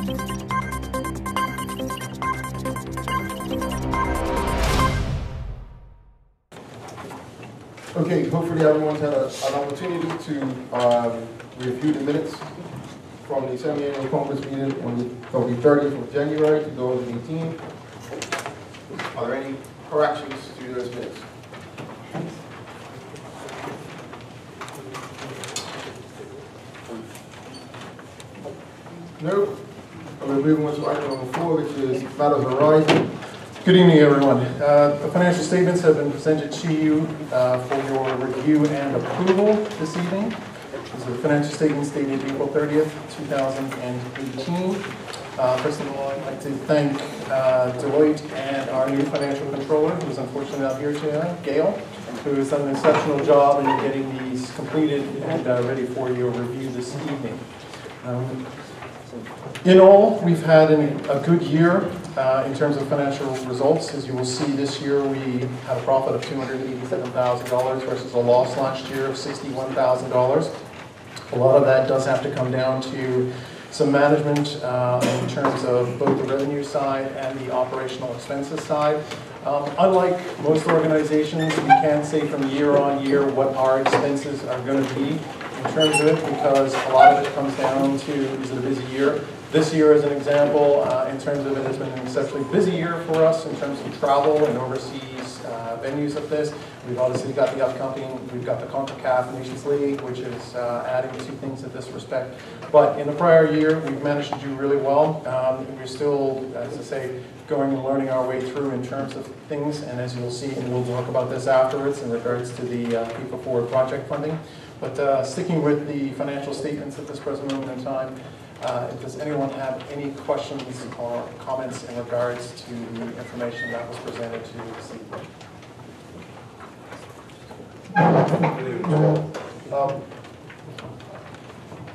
Okay, hopefully everyone's had an opportunity to review the minutes from the semi-annual conference meeting on the 30th of January 2018. Are there any corrections to those minutes? No? We're moving on to item number 4, which is matters arising. Good evening, everyone. The financial statements have been presented to you for your review and approval this evening. These are the financial statements dated April 30th, 2018. First of all, I'd like to thank Deloitte and our new financial controller, who's unfortunately not here today, Gail, who has done an exceptional job in getting these completed and ready for your review this evening. In all, we've had a good year in terms of financial results. As you will see, this year we had a profit of $287,000 versus a loss last year of $61,000. A lot of that does have to come down to some management in terms of both the revenue side and the operational expenses side. Unlike most organizations, we can't say from year on year what our expenses are going to be in terms of it, because a lot of it comes down to, is it a busy year? This year, as an example, in terms of it, has been an exceptionally busy year for us in terms of travel and overseas venues of this. We've obviously got the upcoming, we've got the CONCACAF Nations League, which is adding to things in this respect. But in the prior year, we've managed to do really well. We're still, as I say, going and learning our way through in terms of things, and as you'll see, and we'll talk about this afterwards in regards to the People Forward project funding. But sticking with the financial statements at this present moment in time, does anyone have any questions or comments in regards to the information that was presented to you this evening?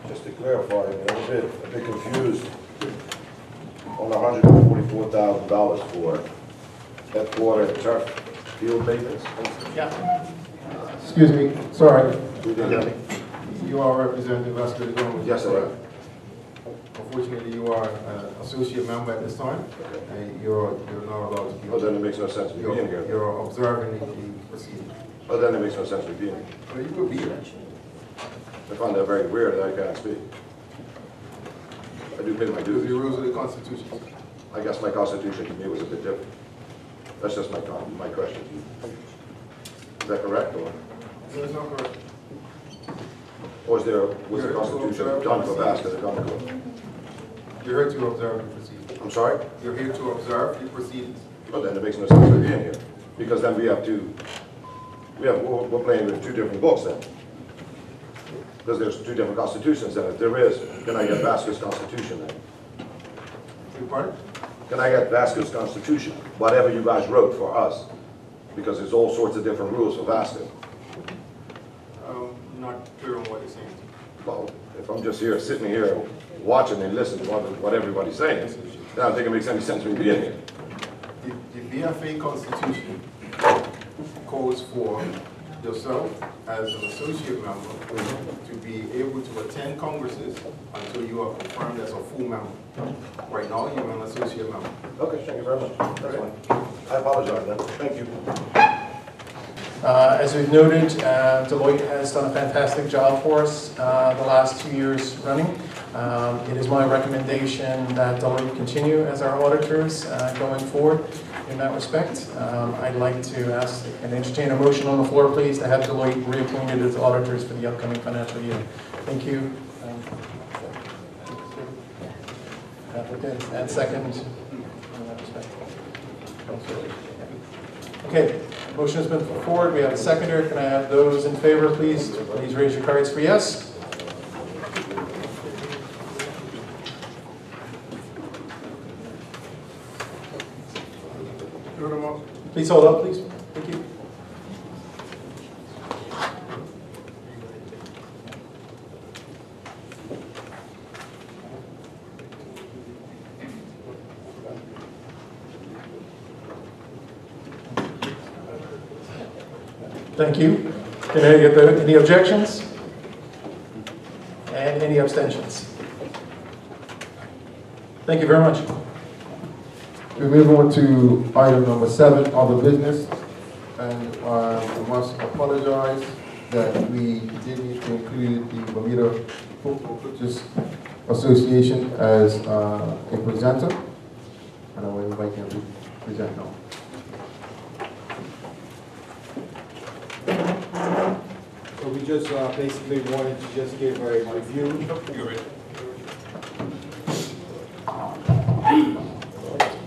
Just to clarify, I'm a bit confused on $144,000 for headquarter and turf field maintenance. Yeah. Excuse me, sorry. We didn't get it. You are representing Vasco da Gama. Yes, I am. Unfortunately, you are an associate member at this time, and you're not allowed to be. Oh, then it makes no sense to be in here. You're observing the proceedings. Oh, then it makes no sense to be in here. Well, you could be here. I find that very weird that I can't speak. I do pay my The dues. rules of the Constitution. I guess my constitution to me was a bit different. That's just my question to you. Is that correct, or? No, it's not correct. Or was the constitution done for Vasco da Gama? You're here to observe the proceedings. I'm sorry? You're here to observe the proceedings. But then it makes no sense to be in here, because then we're playing with two different books then. Because there's two different constitutions then. If there is, can I get Vasco's constitution then? Pardon? Can I get Vasco's constitution? Whatever you guys wrote for us. Because there's all sorts of different rules for Vasco. Not clear on what you're saying. Well, if I'm just here, sitting here, watching and listening to what everybody's saying, then I don't think it makes any sense for me to be in here. The VFA Constitution calls for yourself as an associate member to be able to attend congresses until you are confirmed as a full member. Right now, you're an associate member. Okay, thank you very much. That's fine. I apologize then. Thank you. As we've noted, Deloitte has done a fantastic job for us the last 2 years running. It is my recommendation that Deloitte continue as our auditors going forward in that respect. I'd like to ask and entertain a motion on the floor, please, to have Deloitte reappointed as auditors for the upcoming financial year. Thank you. Applicant and second in that respect. Okay, motion has been put forward. We have a seconder. Can I have those in favor, please? Please raise your cards for yes. Please hold up, please. Thank you. Thank you. Can I get any objections? And any abstentions? Thank you very much. We move on to item number 7, other business. And we must apologize that we did need to include the Bermuda Football Coaches Association as a presenter. And I will invite them to present now. So we just basically wanted to just give a review.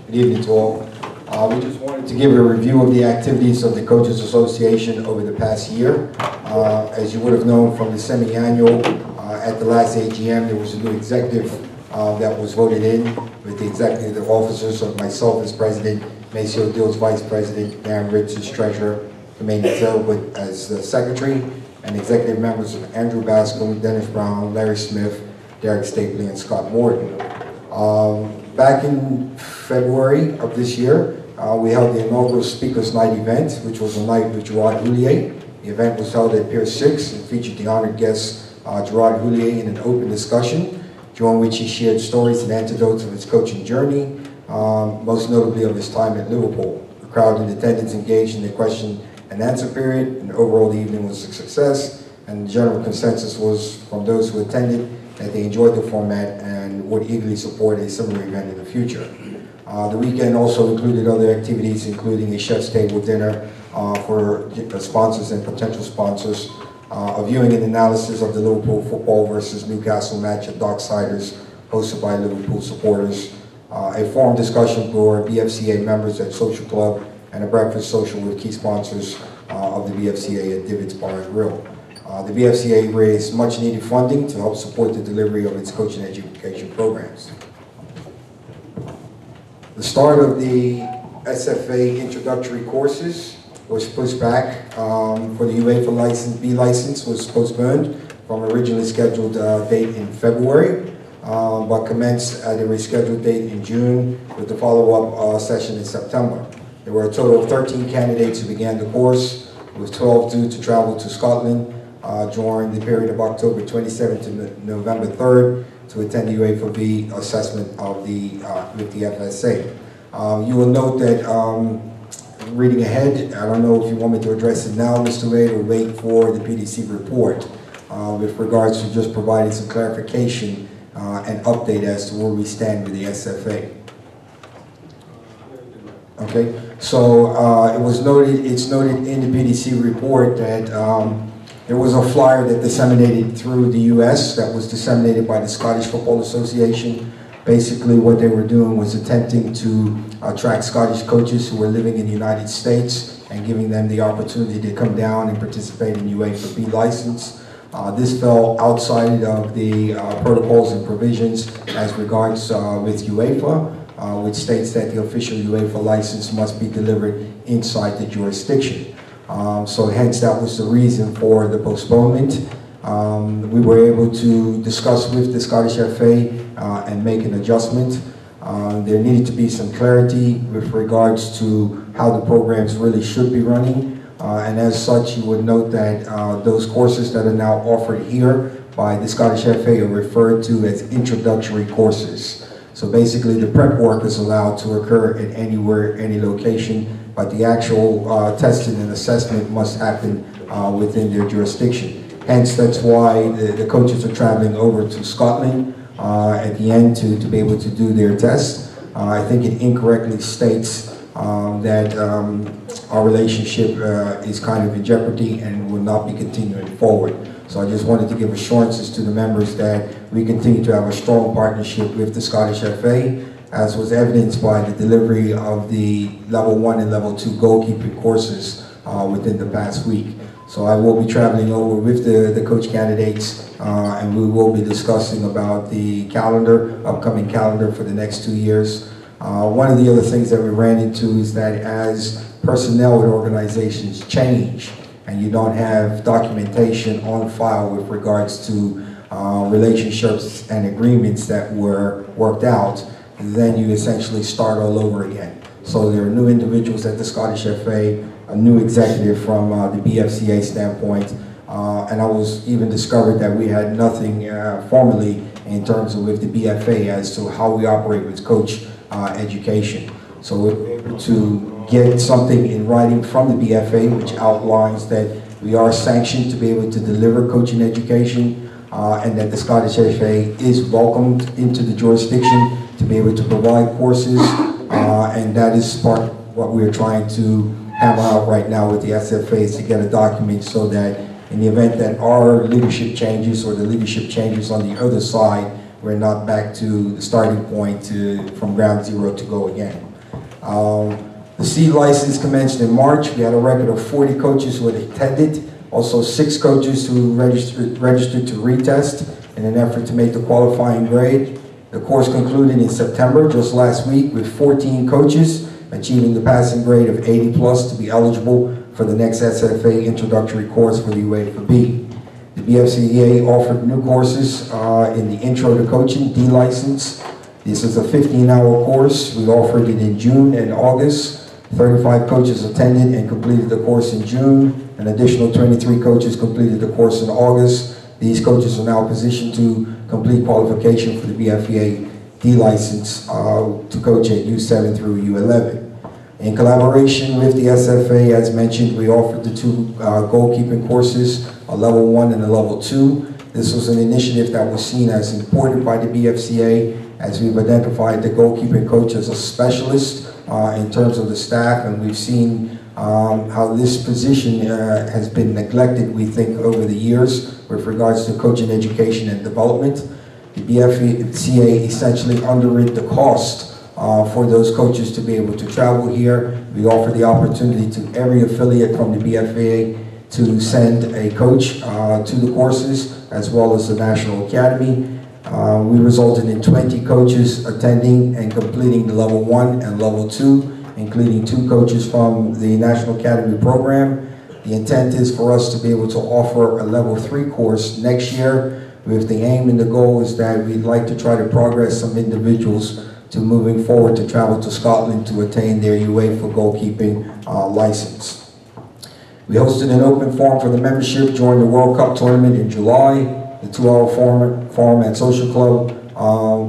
Good evening to all. We just wanted to give a review of the activities of the Coaches Association over the past year. As you would have known from the semi-annual, at the last AGM, there was a new executive that was voted in with the executive officers of myself as president, Maceo Dills vice president, Darren Ritz as treasurer, Jermaine Thelwood as secretary, and executive members of Andrew Bascom, Dennis Brown, Larry Smith, Derek Stapley, and Scott Morton. Back in February of this year, we held the inaugural Speakers Night event, which was a night with Gerard Houllier. The event was held at Pier 6 and featured the honored guest Gerard Houllier in an open discussion, during which he shared stories and anecdotes of his coaching journey, most notably of his time at Liverpool. The crowd in attendance engaged in the question and answer period, and overall the evening was a success, and the general consensus was from those who attended that they enjoyed the format and would eagerly support a similar event in the future. The weekend also included other activities, including a chef's table dinner for sponsors and potential sponsors, a viewing and analysis of the Liverpool football versus Newcastle match at Docksiders, hosted by Liverpool supporters, a forum discussion for BFCA members at Social Club, and a breakfast social with key sponsors of the BFCA at Divots Bar and Grill. The BFCA raised much needed funding to help support the delivery of its coaching education programs. The start of the SFA introductory courses was pushed back for the Uefa license, B license was postponed from originally scheduled date in February, but commenced at a rescheduled date in June with the follow-up session in September. There were a total of 13 candidates who began the course, with 12 due to travel to Scotland during the period of October 27th to November 3rd to attend the Uefa B assessment of with the FSA. You will note that, reading ahead, I don't know if you want me to address it now, Mr. Wade, or wait for the PDC report with regards to just providing some clarification and update as to where we stand with the SFA. Okay, so it's noted in the PDC report that there was a flyer that disseminated through the US that was disseminated by the Scottish Football Association. Basically what they were doing was attempting to attract Scottish coaches who were living in the United States and giving them the opportunity to come down and participate in UEFA B license. This fell outside of the protocols and provisions as regards with UEFA, which states that the official UEFA license must be delivered inside the jurisdiction. So hence that was the reason for the postponement. We were able to discuss with the Scottish FA and make an adjustment. There needed to be some clarity with regards to how the programs really should be running. And as such, you would note that those courses that are now offered here by the Scottish FA are referred to as introductory courses. So basically the prep work is allowed to occur at anywhere, any location, but the actual testing and assessment must happen within their jurisdiction. Hence, that's why the coaches are traveling over to Scotland at the end to be able to do their tests. I think it incorrectly states that our relationship is kind of in jeopardy and will not be continuing forward. So I just wanted to give assurances to the members that we continue to have a strong partnership with the Scottish FA, as was evidenced by the delivery of the level 1 and level 2 goalkeeper courses within the past week. So I will be traveling over with the coach candidates and we will be discussing about the upcoming calendar for the next 2 years. One of the other things that we ran into is that as personnel at organizations change and you don't have documentation on file with regards to relationships and agreements that were worked out, then you essentially start all over again. So there are new individuals at the Scottish FA, a new executive from the BFCA standpoint, And I was even discovered that we had nothing formally in terms of with the BFA as to how we operate with coach education. So we're able to get something in writing from the BFA which outlines that we are sanctioned to be able to deliver coaching education and that the Scottish FA is welcomed into the jurisdiction to be able to provide courses, and that is part of what we're trying to hammer out right now with the SFA, is to get a document so that in the event that our leadership changes or the leadership changes on the other side, we're not back to the starting point from ground zero to go again. The C license commenced in March. We had a record of 40 coaches who had attended, also 6 coaches who registered to retest in an effort to make the qualifying grade. The course concluded in September, just last week, with 14 coaches achieving the passing grade of 80 plus to be eligible for the next SFA introductory course for the Uefa B. The BFCEA offered new courses in the Intro to Coaching D license. This is a 15-hour course. We offered it in June and August. 35 coaches attended and completed the course in June. An additional 23 coaches completed the course in August. These coaches are now positioned to complete qualification for the BFEA D license to coach at U7 through U11. In collaboration with the SFA, as mentioned, we offered the 2 goalkeeping courses, a level 1 and a level 2. This was an initiative that was seen as important by the BFCA, as we've identified the goalkeeping coach as a specialist in terms of the staff, and we've seen how this position has been neglected, we think, over the years with regards to coaching education and development. The BFCA essentially underwrote the cost for those coaches to be able to travel here. We offer the opportunity to every affiliate from the BFA to send a coach to the courses, as well as the National Academy. We resulted in 20 coaches attending and completing the level 1 and level 2, including 2 coaches from the National Academy program. The intent is for us to be able to offer a level 3 course next year, with the aim and the goal is that we'd like to try to progress some individuals to moving forward to travel to Scotland to attain their Uefa goalkeeping license. We hosted an open forum for the membership during the World Cup tournament in July. The 2-hour forum and social club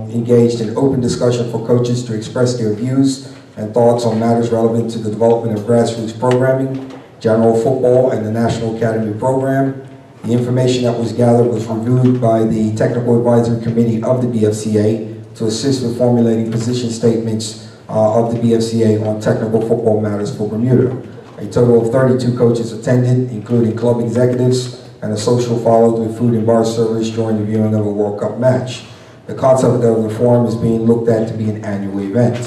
engaged in open discussion for coaches to express their views and thoughts on matters relevant to the development of grassroots programming, general football, and the National Academy program. The information that was gathered was reviewed by the Technical Advisory Committee of the BFCA to assist with formulating position statements of the BFCA on technical football matters for Bermuda. A total of 32 coaches attended, including club executives, and a social followed with food and bar service during the viewing of a World Cup match. The concept of the forum is being looked at to be an annual event.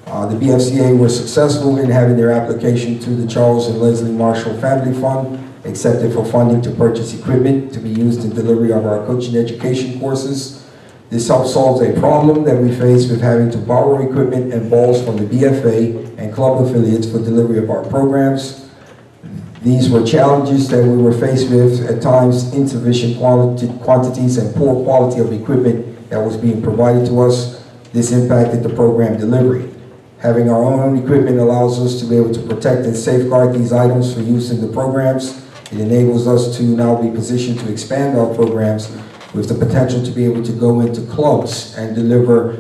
The BFCA were successful in having their application to the Charles and Leslie Marshall Family Fund accepted for funding to purchase equipment to be used in delivery of our coaching education courses. This helps solve a problem that we face with having to borrow equipment and balls from the BFA and club affiliates for delivery of our programs. These were challenges that we were faced with, at times insufficient quantities and poor quality of equipment that was being provided to us. This impacted the program delivery. Having our own equipment allows us to be able to protect and safeguard these items for use in the programs. It enables us to now be positioned to expand our programs with the potential to be able to go into clubs and deliver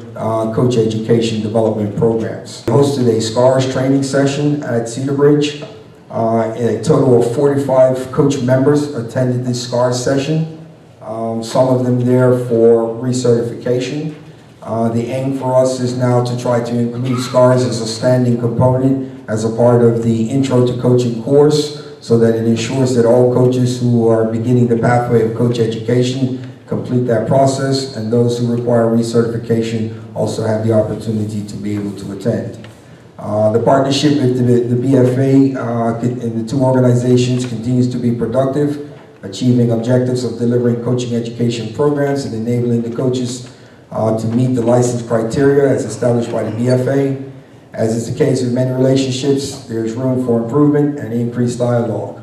coach education development programs. We hosted a SCARS training session at Cedar Bridge. A total of 45 coach members attended this SCARS session, some of them there for recertification. The aim for us is now to try to include SCARS as a standing component as a part of the Intro to Coaching course, so that it ensures that all coaches who are beginning the pathway of coach education complete that process, and those who require recertification also have the opportunity to be able to attend. The partnership with the BFA and the 2 organizations continues to be productive, achieving objectives of delivering coaching education programs and enabling the coaches to meet the license criteria as established by the BFA. As is the case with many relationships, there is room for improvement and increased dialogue.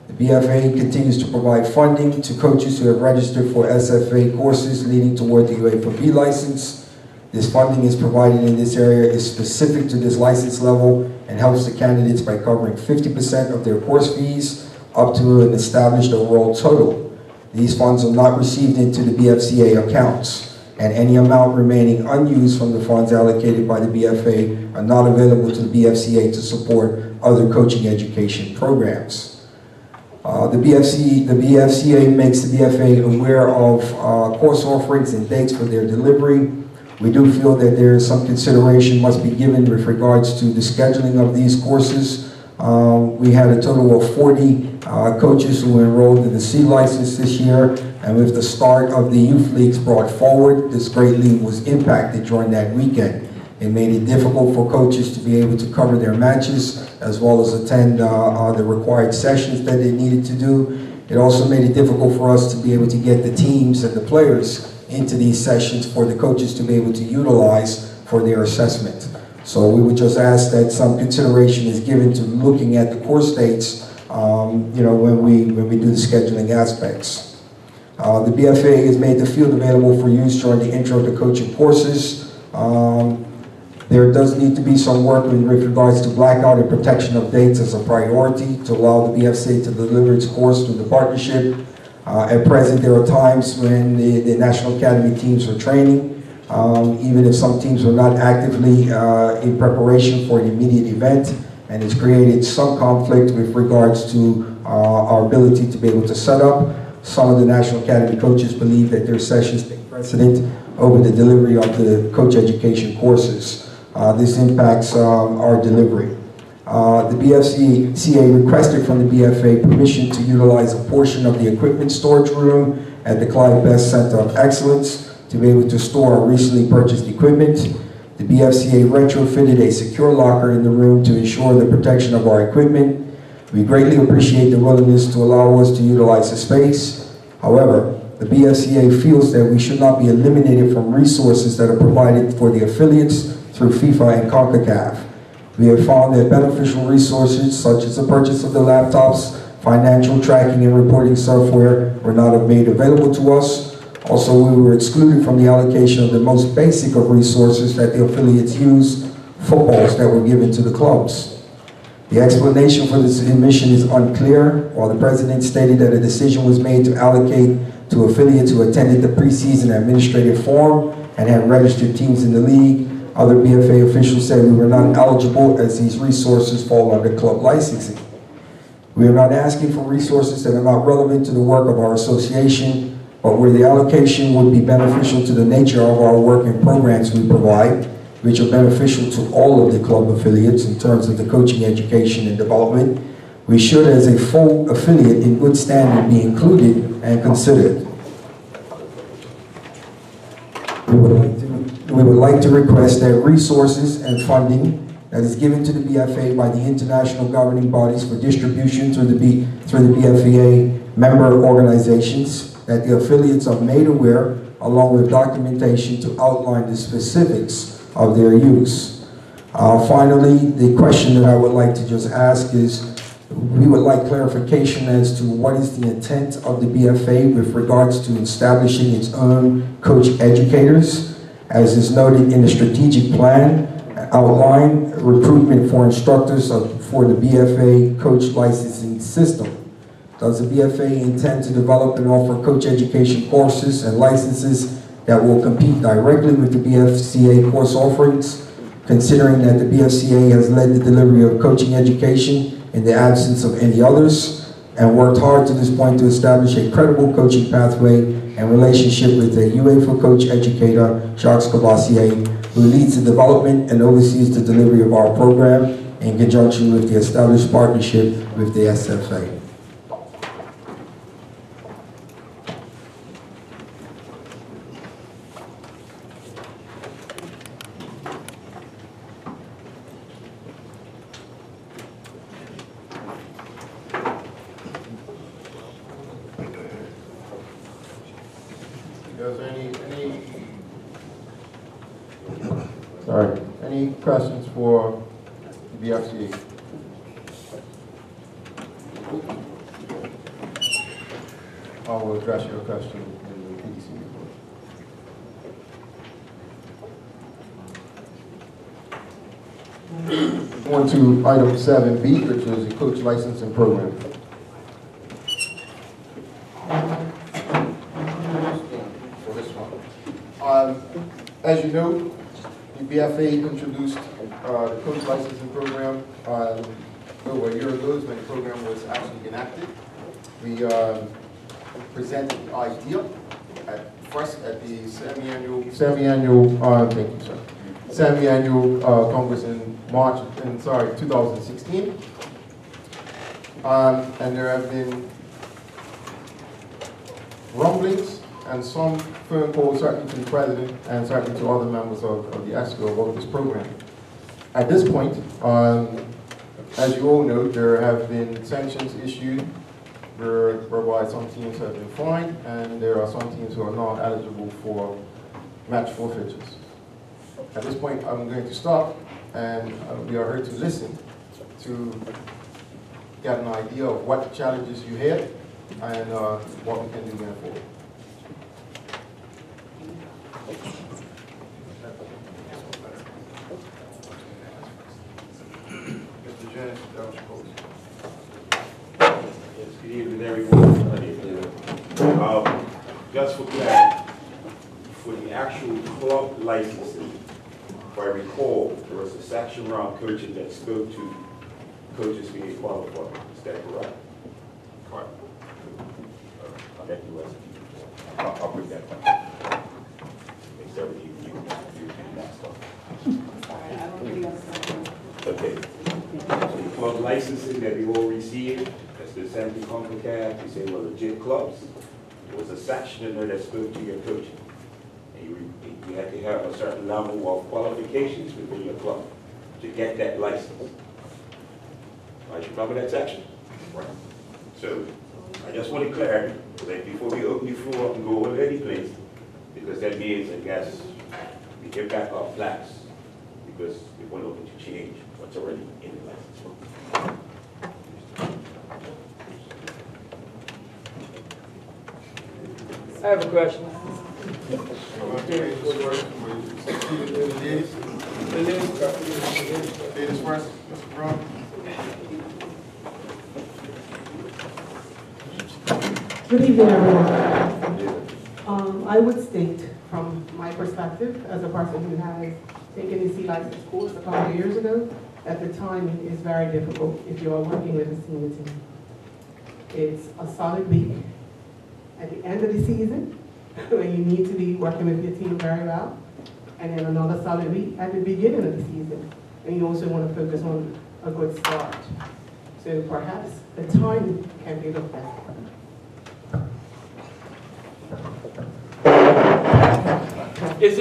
The BFA continues to provide funding to coaches who have registered for SFA courses leading toward the Uefa B license. This funding is provided in this area is specific to this license level and helps the candidates by covering 50% of their course fees, up to an established overall total. These funds are not received into the BFCA accounts, and any amount remaining unused from the funds allocated by the BFA are not available to the BFCA to support other coaching education programs. The BFCA makes the BFA aware of course offerings and dates for their delivery. We do feel that there is some consideration must be given with regards to the scheduling of these courses. We had a total of 40 coaches who were enrolled in the C license this year, and with the start of the youth leagues brought forward, this greatly was impacted during that weekend. It made it difficult for coaches to be able to cover their matches as well as attend the required sessions that they needed to do. It also made it difficult for us to be able to get the teams and the players into these sessions for the coaches to be able to utilize for their assessment. So we would just ask that some consideration is given to looking at the course dates, when we do the scheduling aspects. The BFA has made the field available for use during the intro to coaching courses. There does need to be some work with regards to blackout and protection of dates as a priority to allow the BFCA to deliver its course through the partnership. At present, there are times when the National Academy teams are training, even if some teams are not actively in preparation for an immediate event, and it's created some conflict with regards to our ability to be able to set up. Some of the National Academy coaches believe that their sessions take precedent over the delivery of the coach education courses. This impacts our delivery. The BFCA requested from the BFA permission to utilize a portion of the equipment storage room at the Clyde Best Center of Excellence to be able to store our recently purchased equipment. The BFCA retrofitted a secure locker in the room to ensure the protection of our equipment. We greatly appreciate the willingness to allow us to utilize the space. However, the BFCA feels that we should not be eliminated from resources that are provided for the affiliates through FIFA and CONCACAF. We have found that beneficial resources such as the purchase of the laptops, financial tracking and reporting software were not made available to us. Also, we were excluded from the allocation of the most basic of resources that the affiliates use, footballs that were given to the clubs. The explanation for this omission is unclear. While the president stated that a decision was made to allocate to affiliates who attended the preseason administrative forum and had registered teams in the league, other BFA officials said we were not eligible as these resources fall under club licensing. We are not asking for resources that are not relevant to the work of our association, but where the allocation would be beneficial to the nature of our work and programs we provide, which are beneficial to all of the club affiliates in terms of the coaching, education, and development, we should, as a full affiliate in good standing, be included and considered. We would like to request that resources and funding that is given to the BFA by the international governing bodies for distribution through the BFA member organizations, that the affiliates are made aware, along with documentation to outline the specifics of their use. Finally, the question that I would like to just ask is, we would like clarification as to what is the intent of the BFA with regards to establishing its own coach educators. As is noted in the strategic plan, outline recruitment for instructors for the BFA coach licensing system. Does the BFA intend to develop and offer coach education courses and licenses that will compete directly with the BFCA course offerings, considering that the BFCA has led the delivery of coaching education in the absence of any others, and worked hard to this point to establish a credible coaching pathway and relationship with a Uefa coach educator, Jacques Cavassier, who leads the development and oversees the delivery of our program in conjunction with the established partnership with the SFA. Any questions for the BFCA? I will address your question in the PDC report. Going to item 7B, which is the coach licensing program. for this one. As you know, the BFA introduced the coach licensing program over a year ago when the program was actually enacted. We presented the idea first at the semi-annual Congress in 2016. And there have been rumblings and some phone calls, certainly to the president and certainly to other members of the ESCO about this program. At this point, as you all know, there have been sanctions issued whereby some teams have been fined, and there are some teams who are not eligible for match forfeitures. At this point, I'm going to stop, and we are here to listen to get an idea of what challenges you had and what we can do going forward. Mr. James, Yes, good evening, everyone. Just for clarity, for the actual club licensing, if I recall, there was a section around coaching that spoke to coaches being qualified. Is that correct? Correct. I'll get you listen. I'll bring that back. Make sure you do that stuff. Sorry, I don't really understand. Okay. So the club licensing that we all received, that's the Assembly CONCACAF, we say were legit clubs. There was a section in there that spoke to your coaching. And you had to have a certain level of qualifications within your club to get that license. I should cover that section. Right. So I just want to clarify that before we open the floor up and go over any place, because that means, I guess, we get back our flags because we want to open to change what's already in the license. I have a question. Ladies first, Mr. Brown. Good evening, everyone. I would state, from my perspective, as a person who has taken the C license course a couple of years ago, that the timing is very difficult if you are working with a senior team. It's a solid week at the end of the season, when you need to be working with your team very well, and then another solid week at the beginning of the season, and you also want to focus on a good start. So perhaps the timing can be looked at. Is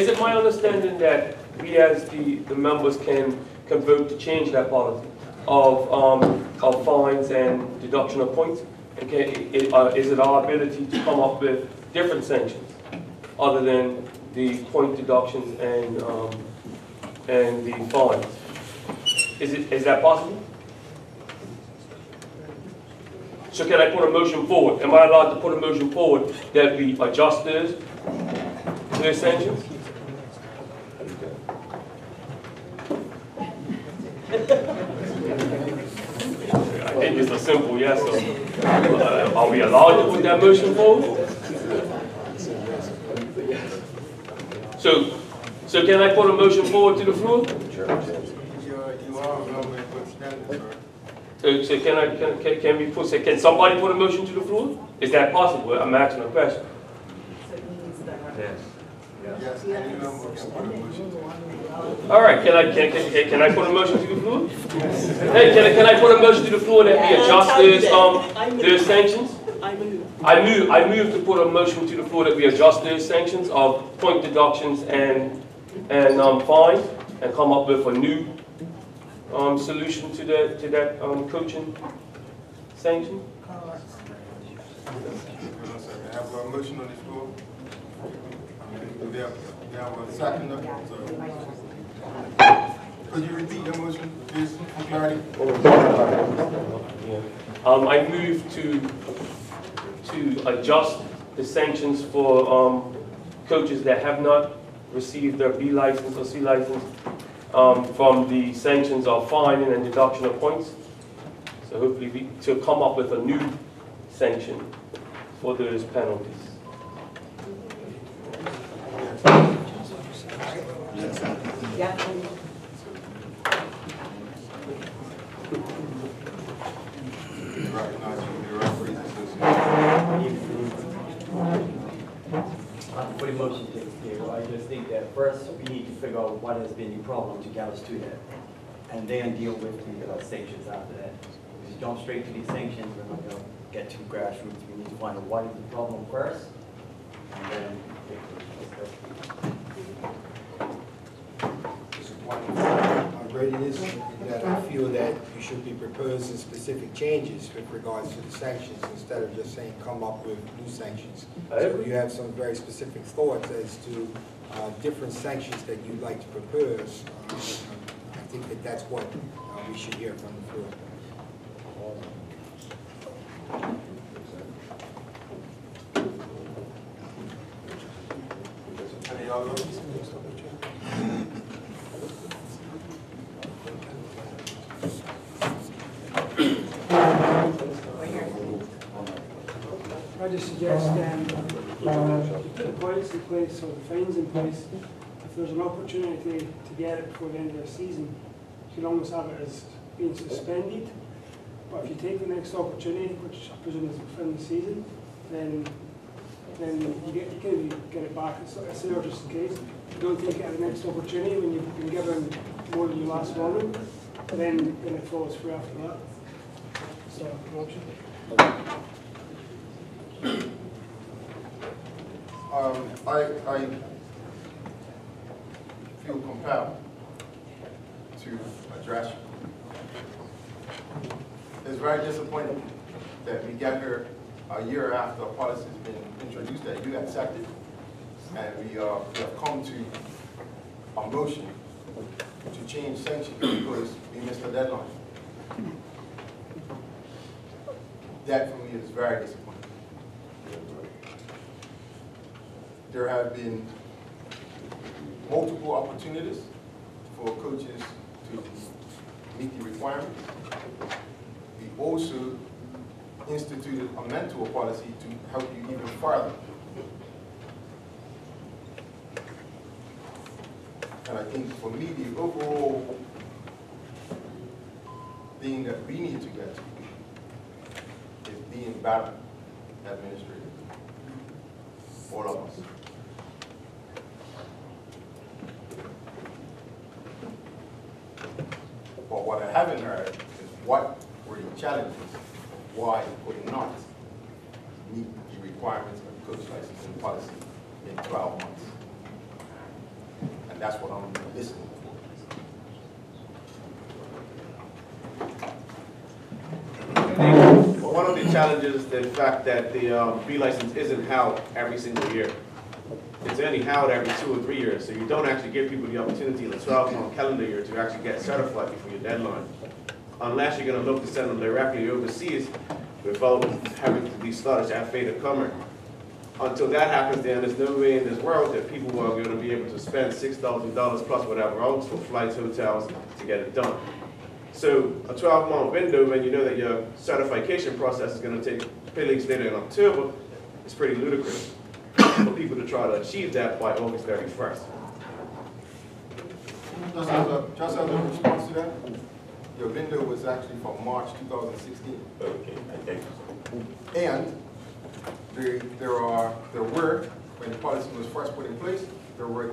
it my understanding that we as the members can vote to change that policy of fines and deduction of points? Is it our ability to come up with different sanctions other than the point deductions and the fines? Is that possible? So can I put a motion forward? Am I allowed to put a motion forward that we adjust those sanctions? I think it's a simple yes. So, are we allowed to put that motion forward? So can I put a motion forward to the floor? You are a member of good standing, sir. So can somebody put a motion to the floor? Is that possible? I'm asking a question. Yes. Yes, any member can put a motion. All right, can I put a motion to the floor? Hey, can I put a motion to the floor that we adjust those sanctions? I move to put a motion to the floor that we adjust those sanctions of point deductions and fines and come up with a new solution to that coaching sanction. I have a motion on the floor. We have a second. Could you repeat your motion, please, for clarity? I move to adjust the sanctions for coaches that have not received their B license or C license from the sanctions of fining and deduction of points. So hopefully to come up with a new sanction for those penalties. For the motion to table, I just think that first we need to figure out what has been the problem to get us to that, and then deal with the sanctions after that. If you jump straight to these sanctions, we're not going to get to grassroots. We need to find out what is the problem first, and then Readiness, that I feel that you should be proposing specific changes with regards to the sanctions instead of just saying come up with new sanctions. So you have some very specific thoughts as to different sanctions that you'd like to propose. I think that that's what we should hear from the floor. Any other? I just suggest you put the points in place or the fines in place. If there's an opportunity to get it before the end of the season, you can almost have it as being suspended. But if you take the next opportunity, which I presume is within the season, then you can get it back. It's there just in case. If you don't take it at the next opportunity when you've been given more than you last wanted, then it follows through after that. So, an option. I feel compelled to address you. It's very disappointing that we get here a year after a policy has been introduced that you accepted, and we have come to a motion to change sanctions because we missed the deadline. That for me is very disappointing. There have been multiple opportunities for coaches to meet the requirements. We also instituted a mentor policy to help you even further. And I think for me, the overall thing that we need to get to is being better administrators, all of us. But what I haven't heard is what were the challenges, why you could not meet the requirements of the coach licensing policy in 12 months. And that's what I'm listening for. One of the challenges is the fact that the B license isn't held every single year. It's only held every 2 or 3 years, so you don't actually give people the opportunity in a 12-month calendar year to actually get certified before your deadline. Unless you're going to look to send them directly overseas without having to be Scottish FA to come here. Until that happens, then there's no way in this world that people are going to be able to spend $6,000 plus whatever else for flights, hotels to get it done. So a 12-month window when you know that your certification process is going to take place later in October is pretty ludicrous for people to try to achieve that by August 31st. Just as a response to that, your window was actually from March 2016. Okay, I think. And there were, when the policy was first put in place, there were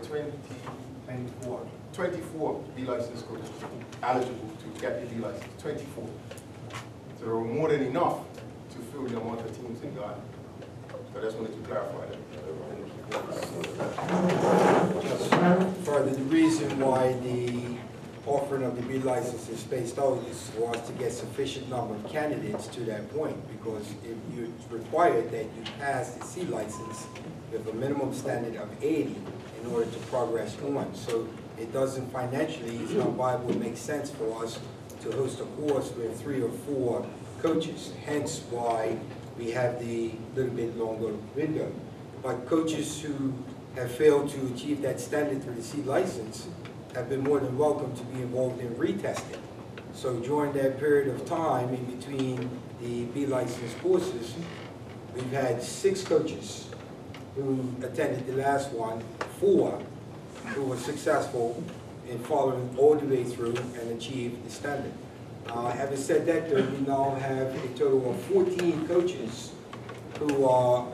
24 B license coaches eligible to get the B license, 24. So there were more than enough to fill the amount of teams in Ghana. So I just wanted to clarify that. Just further, the reason why the offering of the B license is spaced out was to get sufficient number of candidates to that point, because it's required that you pass the C license with a minimum standard of 80 in order to progress on. So it doesn't financially, it's not viable, it makes sense for us to host a course with 3 or 4 coaches, hence why we have the little bit longer window. But coaches who have failed to achieve that standard through the C license have been more than welcome to be involved in retesting. So during that period of time in between the B license courses, we've had 6 coaches who attended the last one, 4 who were successful in following all the way through and achieved the standard. Having said that, though, we now have a total of 14 coaches who are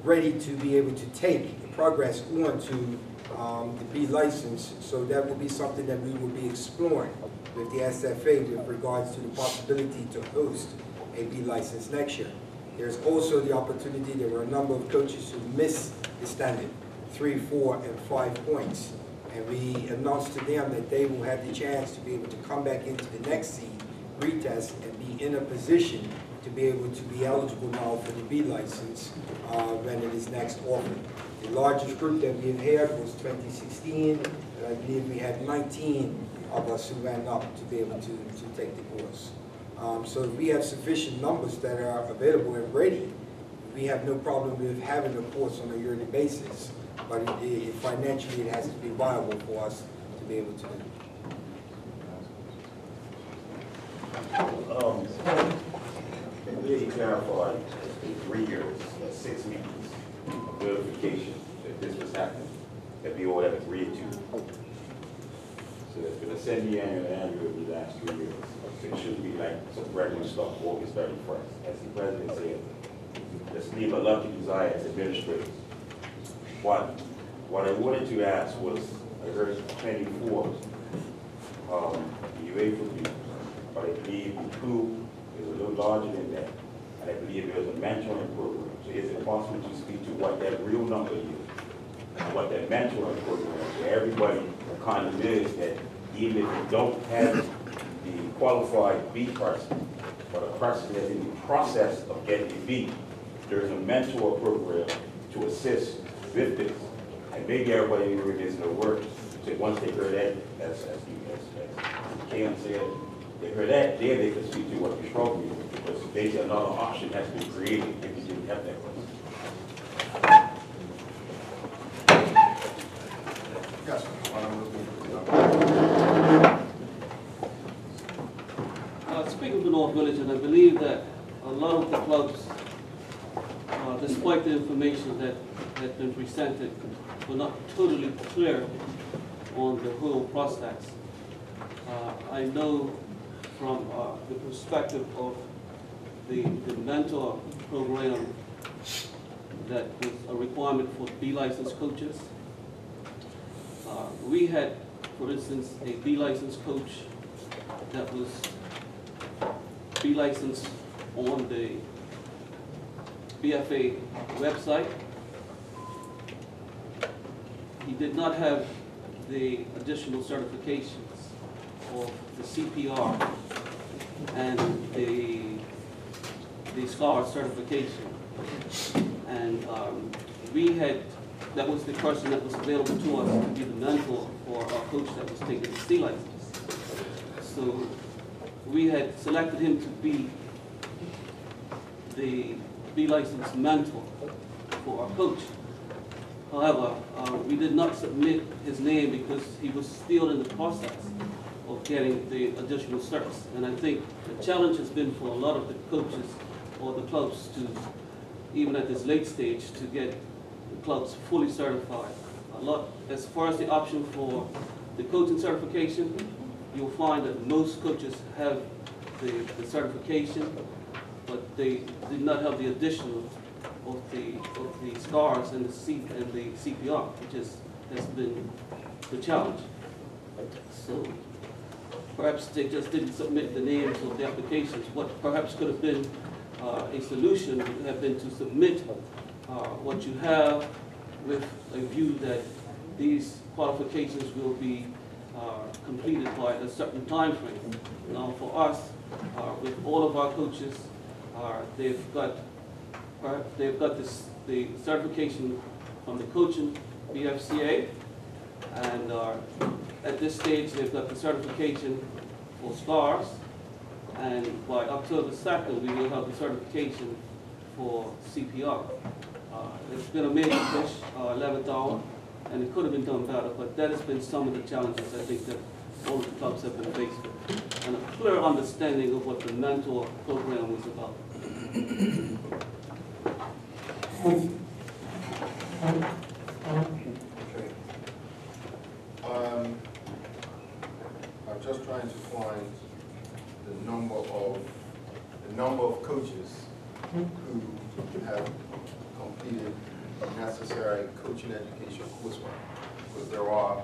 ready to be able to take progress on to the B license. So that will be something that we will be exploring with the SFA with regards to the possibility to host a B license next year. There's also the opportunity, there were a number of coaches who missed the standard, 3, 4, and 5 points. And we announced to them that they will have the chance to be able to come back into the next seed, retest, and be in a position to be able to be eligible now for the B license when it is next offered. The largest group that we have had was 2016, and I believe we had 19 of us who ran up to be able to take the course. So if we have sufficient numbers that are available and ready, we have no problem with having the course on a yearly basis, but financially it has to be viable for us to be able to do. Really clarified, in 3 years, 6 meetings of verification that this was happening, that we all have agreed to. So it's been a semi-annual and annual over the last 3 years. So it shouldn't be like some regular stuff, August 31st. As the president said, let's leave a lot to desire as administrators. What I wanted to ask was, I heard plenty for the Uefa view, but I believe the crew is a little larger than that. And I believe there's a mentoring program. So is it possible to speak to what that real number is? And what that mentoring program is? So everybody kind of is that even if you don't have the qualified B person, but a person that's in the process of getting the B, there's a mentor program to assist with this. And maybe everybody in the room isn't aware. So once they heard that, as Cam said, they heard that, then they could speak to what you're struggling with, because basically another option has been created if you didn't have that person. Yes. Speaking of the North Village, and I believe that a lot of the clubs, despite the information that had been presented, were not totally clear on the whole prospects. I know from the perspective of the mentor program that was a requirement for B licensed coaches. We had, for instance, a B licensed coach that was B licensed on the BFA website. He did not have the additional certifications of the CPR and the SCAR certification. And that was the person that was available to us to be the mentor for our coach that was taking the C license. So we had selected him to be the B licensed mentor for our coach. However, we did not submit his name because he was still in the process of getting the additional certs. And I think the challenge has been for a lot of the coaches or the clubs to, even at this late stage, to get the clubs fully certified. As far as the option for the coaching certification, you'll find that most coaches have the certification, but they did not have the additional of the SCARs and the CPR, which has been the challenge. So perhaps they just didn't submit the names of the applications. What perhaps could have been a solution would have been to submit what you have with a view that these qualifications will be completed by a certain time frame. Now for us, with all of our coaches, they've got the certification from the coaching BFCA, and at this stage they've got the certification for SCARs, and by October 2nd we will have the certification for CPR. It's been a major push, 11th hour, and it could have been done better, but that has been some of the challenges I think that all of the clubs have been faced with, and a clear understanding of what the mentor program was about. number of coaches who have completed necessary coaching education coursework, because there are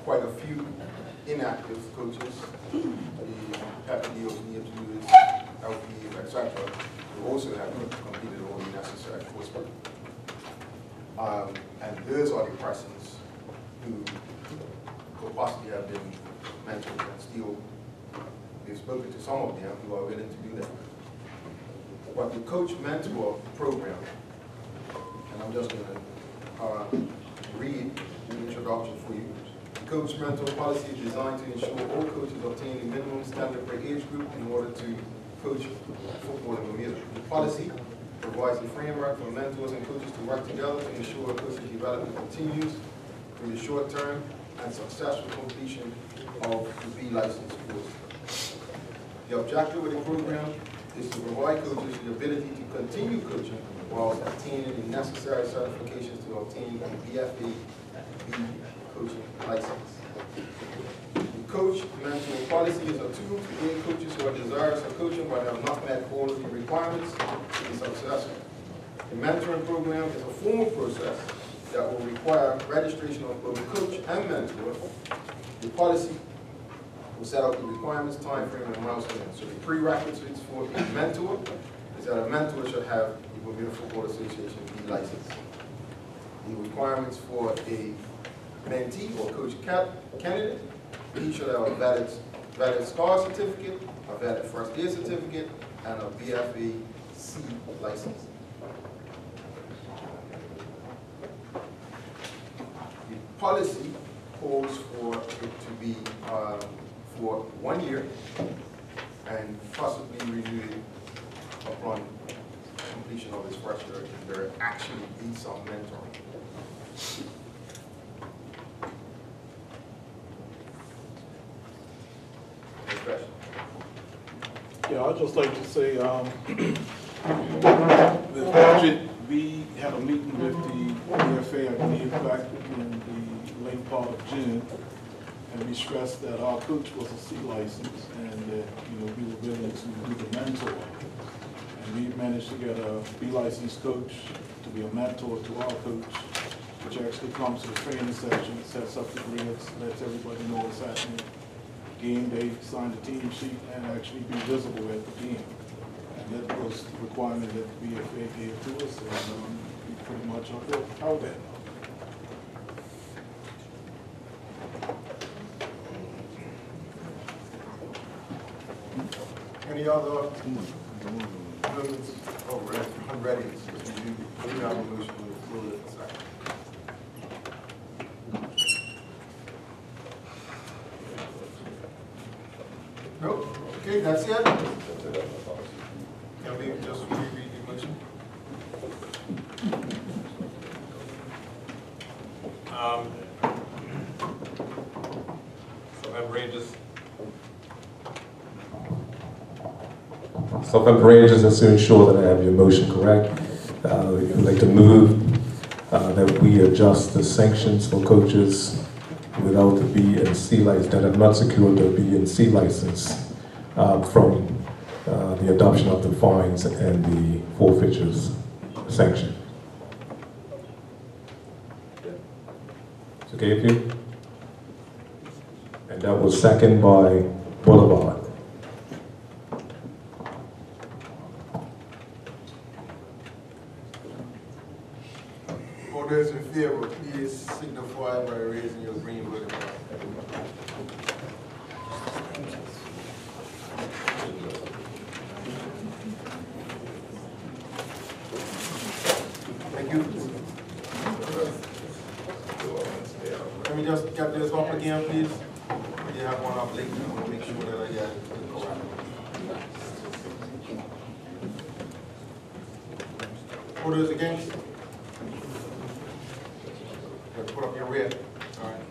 quite a few inactive coaches, the PEPDOs, NEPDOs, LPs, etc., who also have completed all the necessary coursework. And those are the persons who could possibly have been mentored, and still we've spoken to some of them who are willing to do that. But the coach mentor program, and I'm just going to read the introduction for you. The coach mentor policy is designed to ensure all coaches obtain the minimum standard per age group in order to coach football in Bermuda. The policy provides a framework for mentors and coaches to work together to ensure coaching development continues through the short-term and successful completion of the B license course. The objective of the program is to provide coaches the ability to continue coaching while obtaining the necessary certifications to obtain a BFA B coaching license. The coach mentoring policy is a tool to aid coaches who are desirous of coaching but have not met all of the requirements to be successful. The mentoring program is a formal process that will require registration of both coach and mentor. The policy will set out the requirements, time frame, and milestones. So the prerequisites for a mentor is that a mentor should have the Bermuda Football Association B license. The requirements for a mentee or coach candidate, he should have a valid SCAR certificate, a valid first aid certificate, and a BFA C license. The policy calls for it to be for 1 year and possibly renewed upon completion of its first year, and there actually be some mentoring. Yeah, I'd just like to say, the budget, we had a meeting with the UEFA, I believe, back in the late part of June, and we stressed that our coach was a C license, and that we were willing to do the mentor. And we managed to get a B licensed coach to be a mentor to our coach, which actually comes to the training session, sets up the grids, lets everybody know what's happening. Game day, sign the team sheet, and actually be visible at the game. And that was the requirement that the BFA gave to us, and we pretty much are out that. Any other movements? Oh, I'm ready. You have a motion to move it second. Nope. Okay, that's it. Can we just reread the motion? Self-employed ranges is to ensure that I have your motion correct. We'd like to move that we adjust the sanctions for coaches without the B and C license, that have not secured the B and C license from the adoption of the fines and the forfeitures sanction. It's okay with you? And that was second by Boulevard. All those in favor, please signify by raising your green voting card. Thank you. Let me just get this up again, please. You have one up late. I want to make sure that I get it correct. All those against? Put up your red. All right.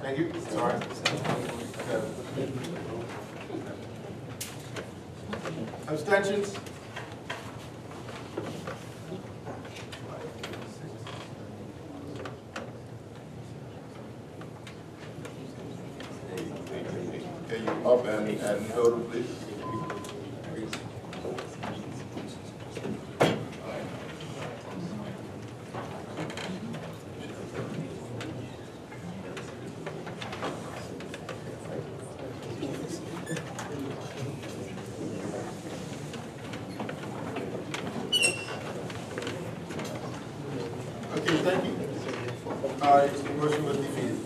Thank you. All right. Abstentions? Add the total, please. Okay, thank you. The motion was defeated.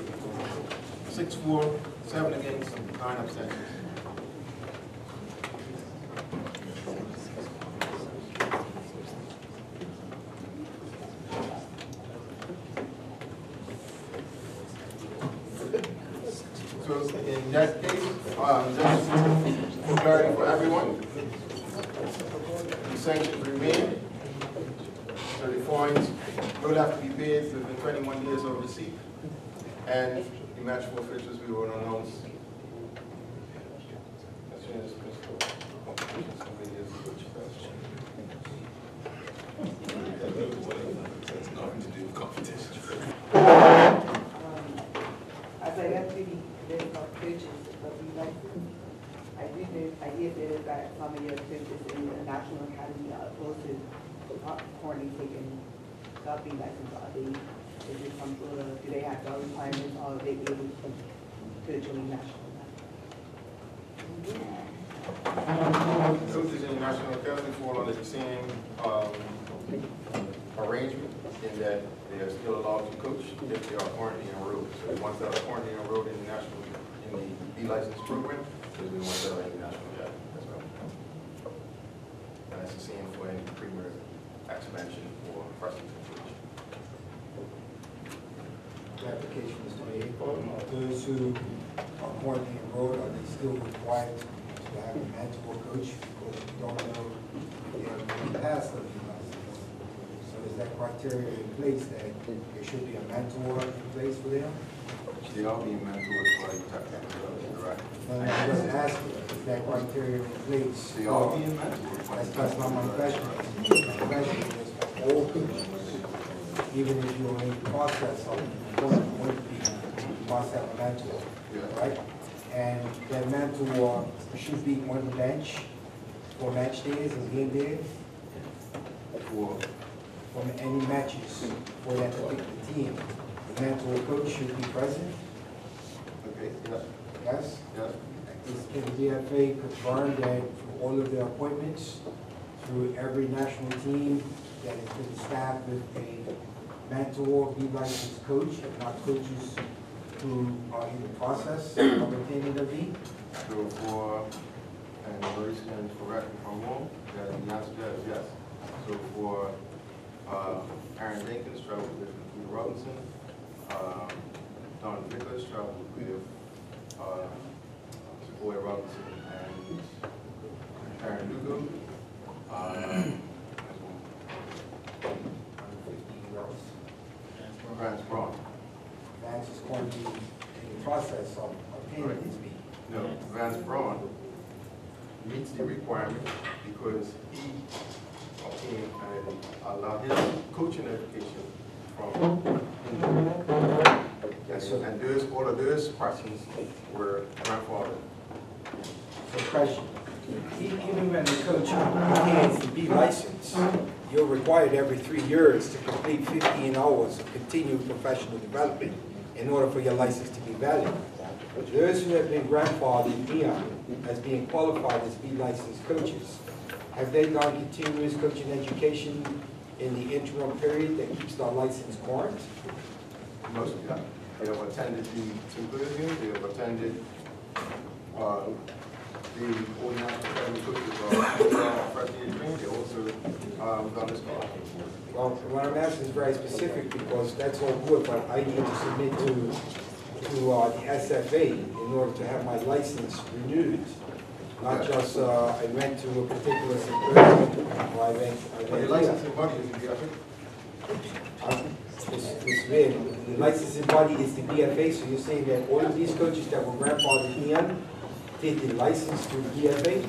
6-4, 7 against, 9 abstentions. So in that case, just for clarity for everyone, the sanctions remain. So the fines will have to be paid within 21 days of receipt, and the match forfeitures we will announce as soon as somebody is nothing to do with competition. As I actually did of coaches of the license, I did know that some of your coaches in the National Academy are also currently taking the B license. Are they, is it some sort of, do they have the requirements, or are they able to coach on the national level? Coaches in the National Academy fall under the same arrangement in that they are still allowed to coach if they are currently enrolled. So the ones that are currently enrolled in the B license program, those are the ones that are in the National Academy as well. And that's the same for any premier expansion or freshman coach. The application is to be those who are currently enrolled, are they still required to have a mentor coach? Because we don't know if they have passed the license. So is that criteria in place that there should be a mentor in place for them? They are being mentored by technical, correct? And I was asking, is that criteria in place? They are being mentored. That's not my question. My question is for all coaches, even if you're in the process of employment, you must have a mentor, right? And that mentor should be on the bench for match days and game days, for any matches for that particular team. The mentor coach should be present. Okay, yes. Yes? Yes. Can the DFA confirm that for all of their appointments through every national team that has been staffed with a mentor, be licensed coach, and not coaches who are in the process of obtaining a B? So for, and Maurice can correct me if I'm wrong, the answer to that is yes. So for Aaron Jenkins traveled with Peter Robinson, Don Vickers traveled with Boy Robinson and Aaron Lugo. Vance Braun. Vance is currently in the process of obtaining his B. No, Vance Braun meets the requirement because he obtained his coaching education from England. And all of those questions were grandfathered. So question, even when the coach obtains the B license, you're required every 3 years to complete 15 hours of continued professional development in order for your license to be valid. Those who have been grandfathered in as being qualified as B licensed coaches, have they done continuous coaching education in the interim period that keeps their license current? Most of them. They have attended the symposium, they have attended the Old National Academy coaches freshman training, they also done this scholarship. Well, what I'm asking is very specific because that's all good, but I need to submit to the SFA in order to have my license renewed. Not just I went to a particular symposium, or I went Your licensing body is the BFA? The licensing body is the BFA, so you're saying that all of these coaches that were grandfathered in did the license through the BFA?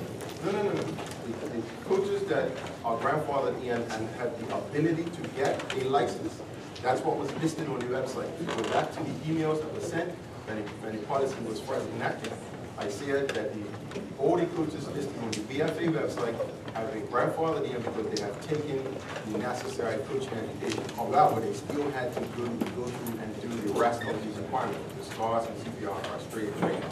No. The coaches that are grandfathered in and have the ability to get a license, that's what was listed on the website. Go back to the emails that were sent when the policy was first enacted. I said that all the coaches listed on the BFA website have been grandfathered in because they have taken the necessary coaching education. However, they still had to go through and do the rest of these requirements, the SCARS and CPR and straight training.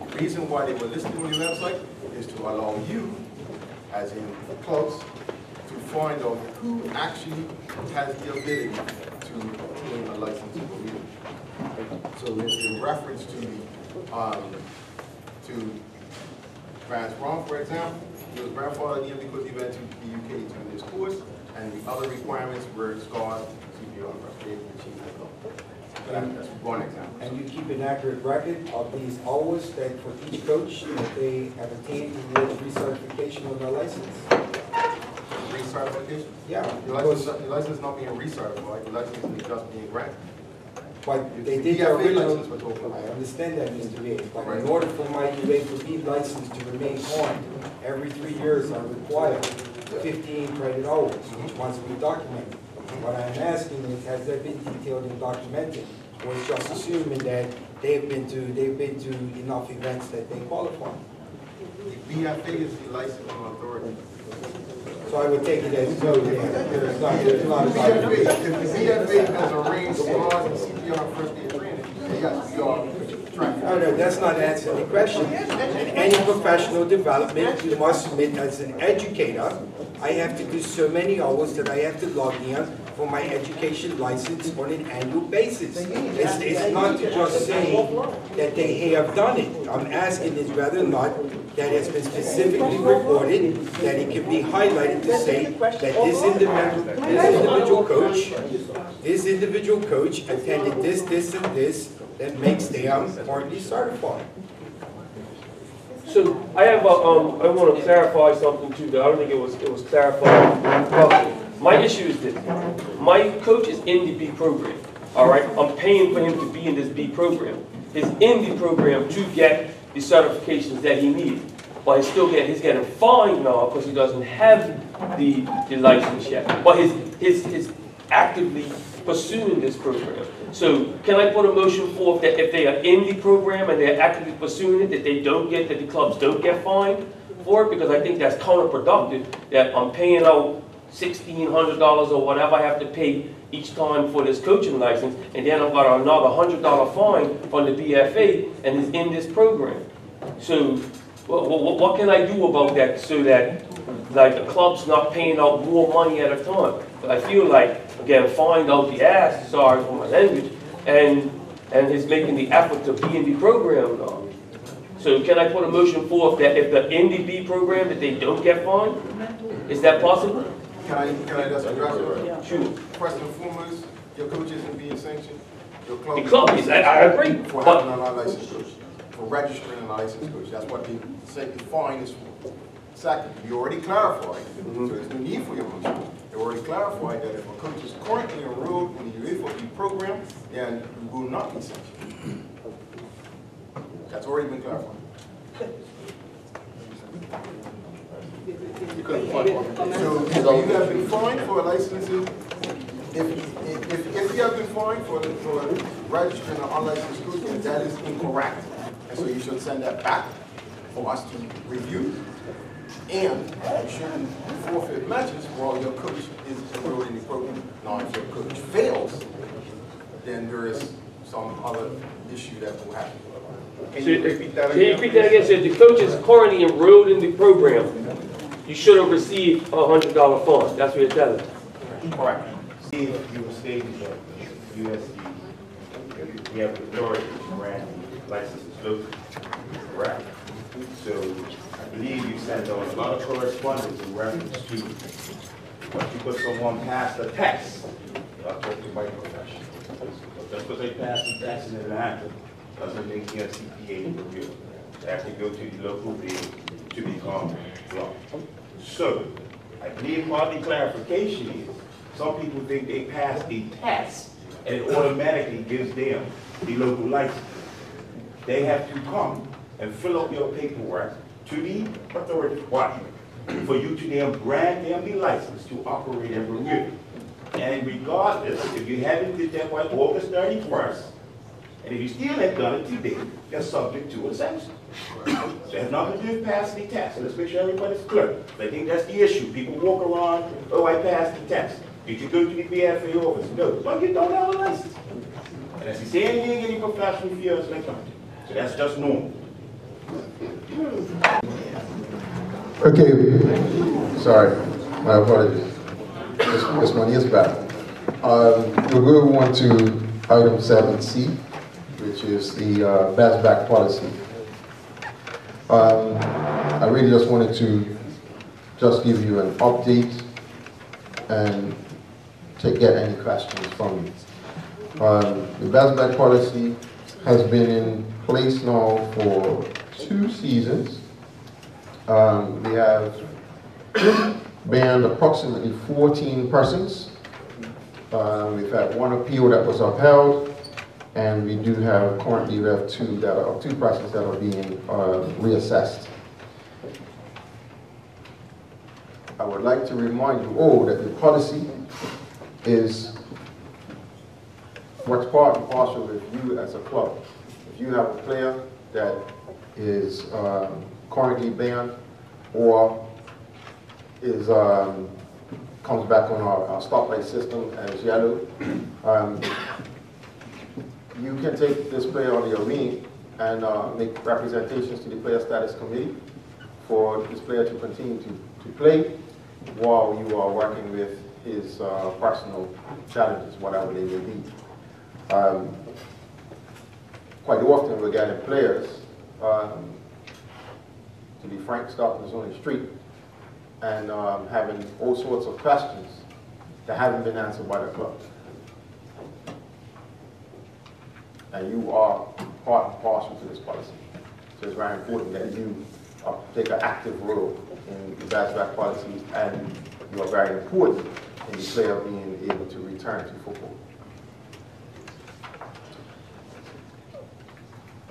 The reason why they were listed on the website is to allow you, as in clubs, to find out who actually has the ability to obtain a license in Bermuda. So it's in reference to the Vance Ron, for example, he was grandfathered in because he went to the UK to do this course, and the other requirements were SCARS, CPR, and first aid, and chief as well. That's one example. And you keep an accurate record of these hours that for each coach that they have attained with recertification of their license? Recertification? Yeah. The license is not being recertified, the license is just being granted. But they did their original, I understand that, Mr. Yates, but in order for my Uefa B license to remain on, every 3 years I require 15 credit hours, which must be documented. What I'm asking is, has there been detailed and documented, or is just assuming that they've been to enough events that they qualify? The BFA is the licensing authority. So I would take it as no, there's not a BFA has arranged SCARS and CPR and first aid training. They got No, that's not answering the question. In any professional development, you must submit as an educator. I have to do so many hours that I have to log in for my education license on an annual basis. It's not to just say that they have done it. I'm asking is whether or not that has been specifically reported, that it can be highlighted to say that this individual coach attended this, and this, that makes them currently certified. So I have I want to clarify something too. That I don't think it was clarified. Well, my issue is this: my coach is in the B program. All right, I'm paying for him to be in this B program. He's in the program to get the certifications that he needs, but he's getting fined now because he doesn't have the license yet. But he's actively pursuing this program. So can I put a motion forth that if they are in the program and they're actively pursuing it, that the clubs don't get fined for it? Because I think that's counterproductive, that I'm paying out $1,600 or whatever I have to pay each time for this coaching license, and then I've got another $100 fine from the BFA and is in this program. So what can I do about that so that the club's not paying out more money at a time? But I feel like, again, fined out the ass, sorry for my language, and is making the effort to be in the program now. So can I put a motion forth that if they're in the B program that they don't get fined? Is that possible? Can I just address it? Sure. First and foremost, your coach isn't being sanctioned. Your club the club is, I agree. For having an unlicensed coach, for registering an unlicensed coach. That's what the fine is for. Second, you already clarified, so there's no need for your motion. You already clarified that if a coach is currently enrolled in the Uefa program, then you will not be sanctioned. That's already been clarified. You couldn't find one. So you have been fined for licensing. If you have been fined for registering an unlicensed coach, then that is incorrect. And so you should send that back for us to review. And you shouldn't forfeit matches while your coach is enrolled in the program. Now, if your coach fails, then there is some other issue that will happen. Can you repeat that again? Can you repeat that again? So if the coach is currently enrolled in the program, you should have received a $100 fine. That's what you're telling me. Correct. You were stating that USD, we have the authority to grant licenses locally. Correct. So I believe you sent out a lot of correspondence in reference to because someone passed a test. I talked to my profession. Just because they passed the test in Atlanta doesn't make them CPA in Bermuda. They have to go to the local bid to become law. So I believe part of the clarification is some people think they pass a test and it automatically gives them the local license. They have to come and fill out your paperwork to the authority body for you to then grant them the license to operate in Bermuda. And regardless, if you haven't did that by August 31st, and if you still have done it today, you're subject to a sanction. So it has nothing to do with passing the test. Let's make sure everybody's clear. I think that's the issue. People walk around, oh, I passed the test. Did you go to the BFA office? No. Well, you don't have a license. And as you say, anything, any professional fears like that. So that's just normal. Okay, sorry, my apologies. This one is back. We'll go on to item 7C, which is the best back policy. I really just wanted to just give you an update and to get any questions from you. The best back policy has been in place now for 2 seasons. We have banned approximately 14 persons. We've had 1 appeal that was upheld, and we do have currently 2 persons that are being reassessed. I would like to remind you all that the policy is what's part and parcel with you as a club. If you have a player that is currently banned or is comes back on our stoplight system as yellow, you can take this player on your wing and make representations to the player status committee for this player to continue to play while you are working with his personal challenges, whatever they may be. Quite often we're getting players, to be frank, stopping us on the street and having all sorts of questions that haven't been answered by the club. And you are part and parcel to this policy. So it's very important that you take an active role in the best back policies, and you are very important in the player being able to return to football.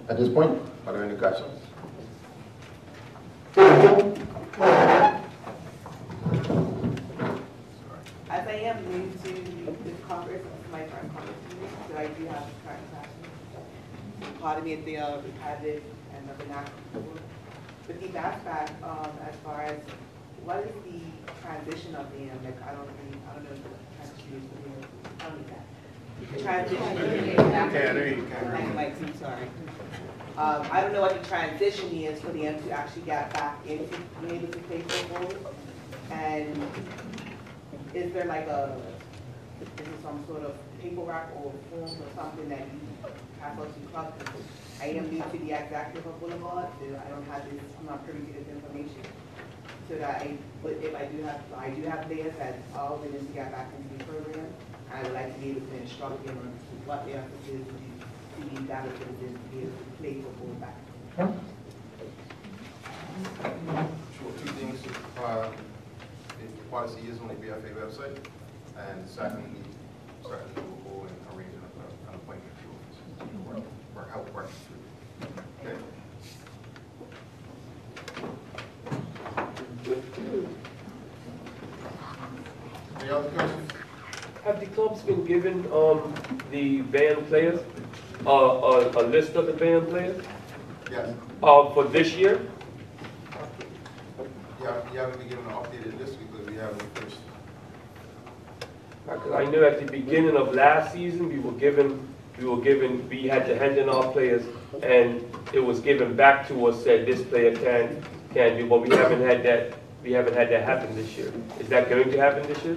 At this point, are there any questions? As I am new to this conference, it's my first conference, so I do have current classes. Pardon me if they are repetitive and of inactive. With the backpack, as far as what is the transition of the like I don't know if the transition is familiar. Tell me that. The transition. I'm sorry. I don't know what the transition is for them to actually get back into being able to play football. And is there like is there some sort of paperwork or forms or something that you have us to club? I am new to the executive of Boulevard, so I don't have this, I'm not privy to this information. So that if I do have players that are willing to get back into the program, I would like to be able to instruct them on what they are supposed to do to be better citizens to be able to play football back. Sure, 2 things. The policy is on the BFA website, and secondly, certainly we'll go and arrange an appointment to help work through. Okay. Any other questions? Have the clubs been given the banned players, a list of the banned players? Yes. For this year? You haven't been given an updated list because we haven't finished. Because I knew at the beginning of last season we had to hand in our players, and it was given back to us, said this player can do, but we haven't had that happen this year. Is that going to happen this year?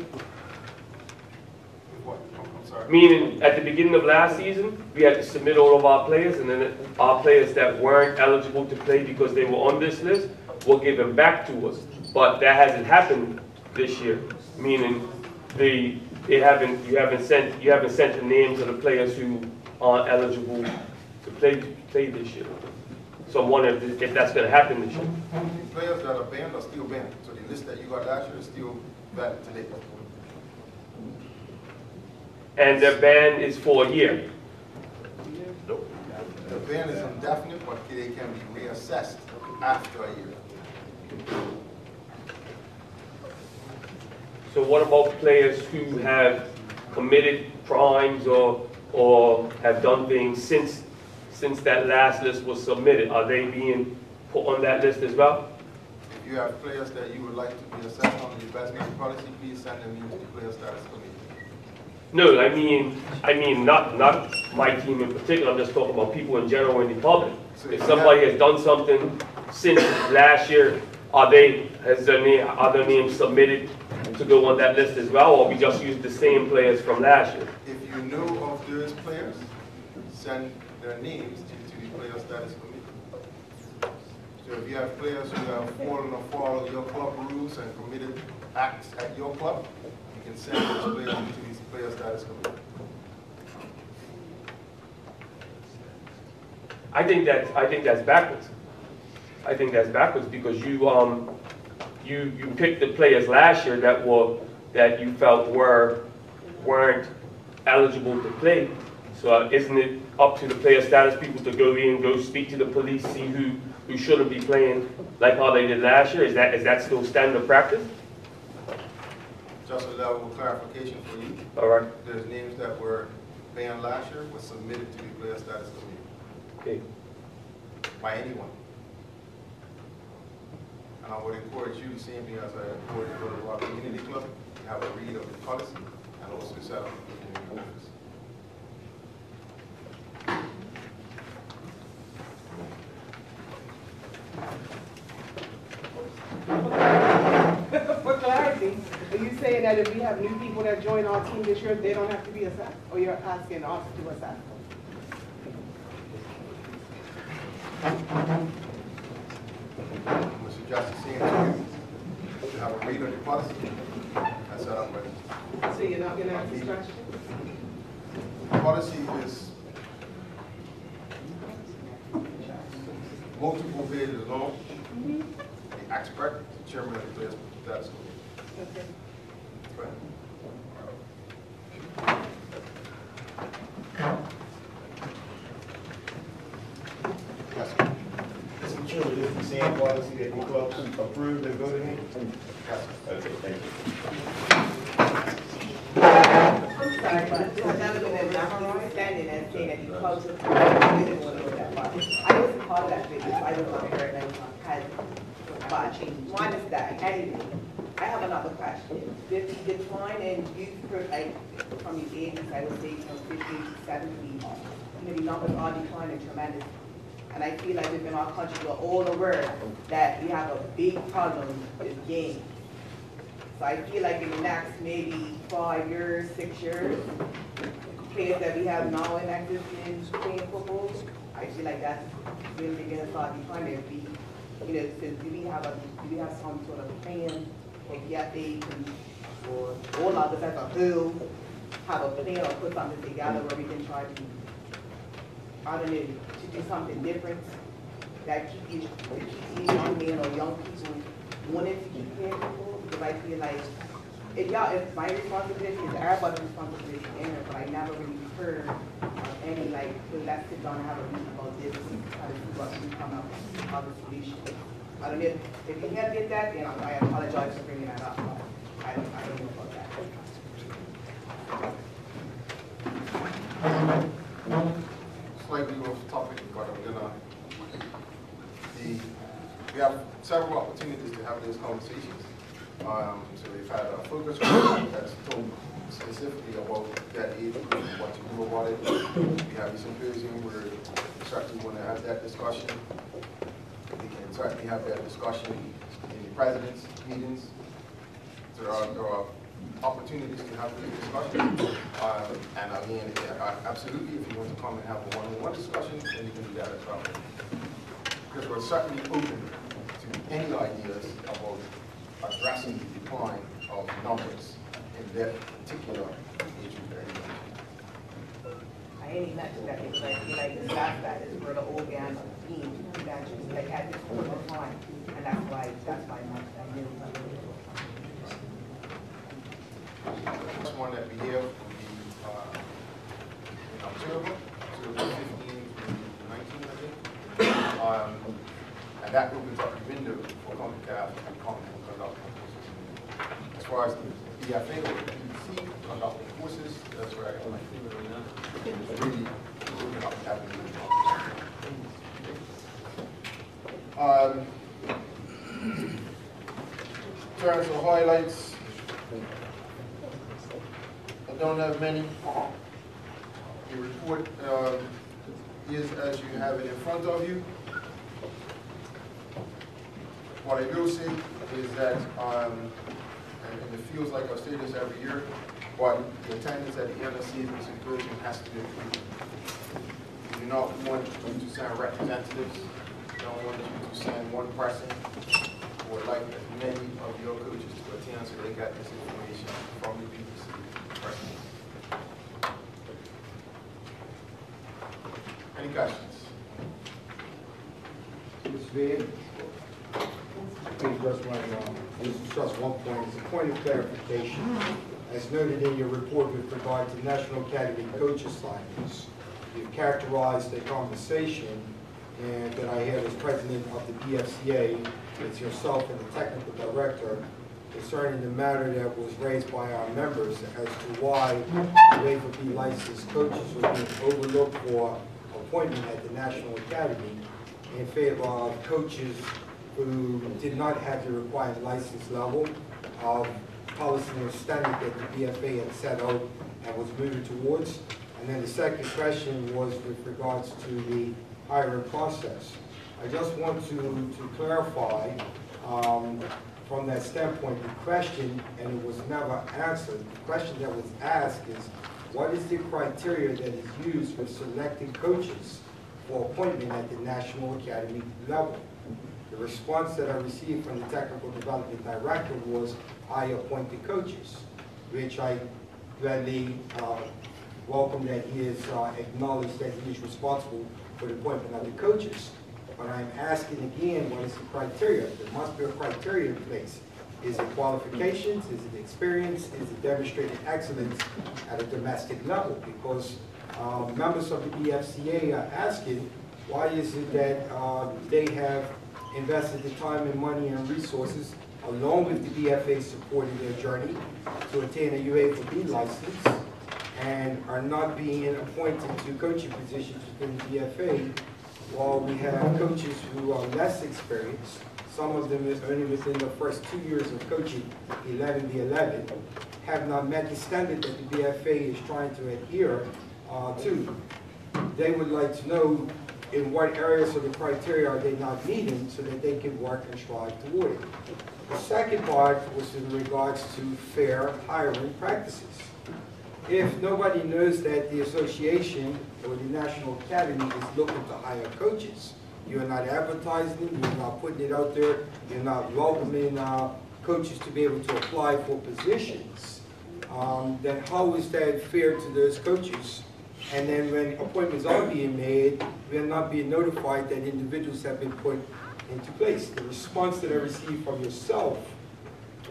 What? I'm sorry. Meaning, at the beginning of last season, we had to submit all of our players, and then our players that weren't eligible to play because they were on this list were given back to us. But that hasn't happened this year. Meaning, you haven't sent the names of the players who aren't eligible to play this year. So I'm wondering if that's going to happen this year. The players that are banned are still banned. So the list that you got last year is still valid today. And the ban is for a year. Nope. The ban is indefinite, but they can be reassessed after a year. So what about players who have committed crimes or have done things since since that last list was submitted? Are they being put on that list as well? If you have players that you would like to be assessed on the best man policy, please send them in to the player status committee. No, I mean not my team in particular. I'm just talking about people in general in the public. If somebody has done something since last year, are their names submitted to go on that list as well, or we just use the same players from last year? If you know of those players, send their names to the player status committee. So if you have players who have fallen afoul of your club rules and committed acts at your club, you can send those players to the player status committee. I think that's backwards. I think that's backwards because you picked the players last year that you felt weren't eligible to play. So isn't it up to the player status people to go in, go speak to the police, see who shouldn't be playing like how they did last year? Is that still standard practice? Just a level of clarification for you. All right. There's names that were banned last year were submitted to the player status committee. Okay. By anyone. And I would encourage you, the same thing as I encourage you to go to our community club, to have a read of the policy and also set up a community office. For clarity, are you saying that if we have new people that join our team this year, they don't have to be assessed? Or you're asking us to assess them? I'm going to suggest the same to you, to have a read of the policy and set up a... So you're not going to ask this question? Policy is multiple pages long. The expert, the chairman of the players status committee. Okay. Go ahead. Yes, sir. Mr. Chairman, this is the same policy that the clubs approved and voted in? Yes, sir. Okay, thank you. I'm sorry, but this has never been enough standing and saying that the clubs are didn't want to go that far. I wasn't part of that video, I was not there at that time. But one is that, anyway, I have another question. The decline in youth like from the 80s, I would say from 50 to 70, the numbers are declining tremendously. And I feel like within our country, we're all aware that we have a big problem with games. So I feel like in the next maybe 5 years, 6 years, players that we have now in active in playing football, I feel like that's really going to start declining. Do we have some sort of plan or PFA or all of us as a whole have a plan or put something together where we can try to, I don't know, to do something different that keep these young men or young people wanting to keep playing football? Because I feel like it's my responsibility, it's everybody's responsibility, but I never really heard of any like, let's sit down and have a meeting about this and try to see what we come up with, how the solution. I don't know if you can't get that, then I apologize for bringing that up. But I don't know about that. Slightly off topic, but I'm gonna. We have several opportunities to have those conversations. So we've had a focus group that's told specifically about that age group, what to do about it. We have a symposium where we certainly want to have that discussion. We can certainly have that discussion in the president's meetings. So there are opportunities to have these discussions. And again, absolutely, if you want to come and have a one-on-one discussion, then you can do that as well. Because we're certainly open to any ideas about addressing the decline of numbers in that particular age group. I ain't mentioned that because I feel like the staff that is for the organ team that just like at this point of time, and that's why much I knew. The first one that we have will be in October 15 to 19, I think. And that opens up the window for CONCACAF to come and conduct courses. As far as the BFA or the PDC conducting courses, that's where I think it's really improvement of academy. In terms of highlights, I don't have many. The report is as you have it in front of you. What I will say is that, and it feels like I say this every year, but the attendance at the MSC and symposium has to be improved. We do not want you to send representatives. We don't want you to send one person or like many of your coaches to attend so they got this information from the BBC personally. Any questions? Mr. Beard? Just one point. It's a point of clarification. As noted in your report with regard to National Academy coach assignments, you've characterized a conversation and that I had as president of the BFCA, it's yourself and the technical director, concerning the matter that was raised by our members as to why Uefa B licensed coaches were being overlooked for appointment at the National Academy in favor of coaches who did not have the required license level of policy and standard that the BFA had set out and was moving towards. And then the second question was with regards to the hiring process. I just want to clarify from that standpoint the question, and it was never answered. The question that was asked is, what is the criteria that is used for selecting coaches for appointment at the National Academy level? The response that I received from the Technical Development Director was, I appoint the coaches, which I gladly welcome that he has acknowledged that he is responsible for the appointment of the coaches. But I'm asking again, what is the criteria? There must be a criteria in place. Is it qualifications? Is it experience? Is it demonstrated excellence at a domestic level? Because members of the BFCA are asking, why is it that they have invested the time and money and resources along with the BFA supporting their journey to attain a Uefa B license and are not being appointed to coaching positions within the BFA, while we have coaches who are less experienced. Some of them is only within the first 2 years of coaching 11v11, have not met the standard that the BFA is trying to adhere to. They would like to know in what areas of the criteria are they not meeting so that they can work and strive toward it. The second part was in regards to fair hiring practices. If nobody knows that the association or the National Academy is looking to hire coaches, you're not advertising them, you're not putting it out there, you're not welcoming coaches to be able to apply for positions, then how is that fair to those coaches? And then when appointments are being made, we are not being notified that individuals have been put into place. The response that I received from yourself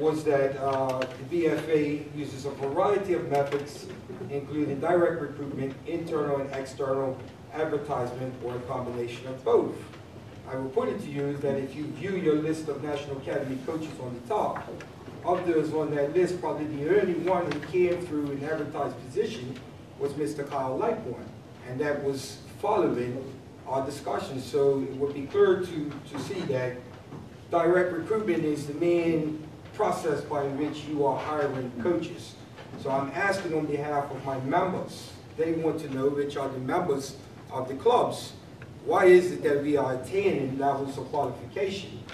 was that the BFA uses a variety of methods, including direct recruitment, internal and external advertisement, or a combination of both. I will put it to you that if you view your list of National Academy coaches on the top, of those on that list, probably the only one who came through an advertised position was Mr. Kyle Lightbourne, and that was following our discussion. So it would be clear to see that direct recruitment is the main process by which you are hiring coaches. So I'm asking on behalf of my members, they want to know which are the members of the clubs. Why is it that we are attaining levels of qualification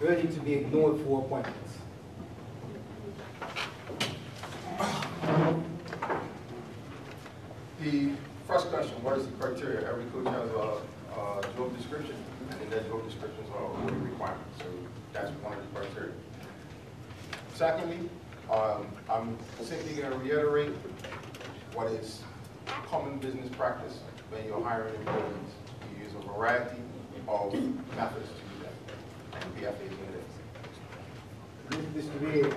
only to be ignored for appointments? The first question, what is the criteria? Every coach has a job description, and in that job descriptions are already requirements. So that's one of the criteria. Secondly, I'm simply going to reiterate what is common business practice when you're hiring employees. You use a variety of methods to do that, and BFA is one of Mr. Reed,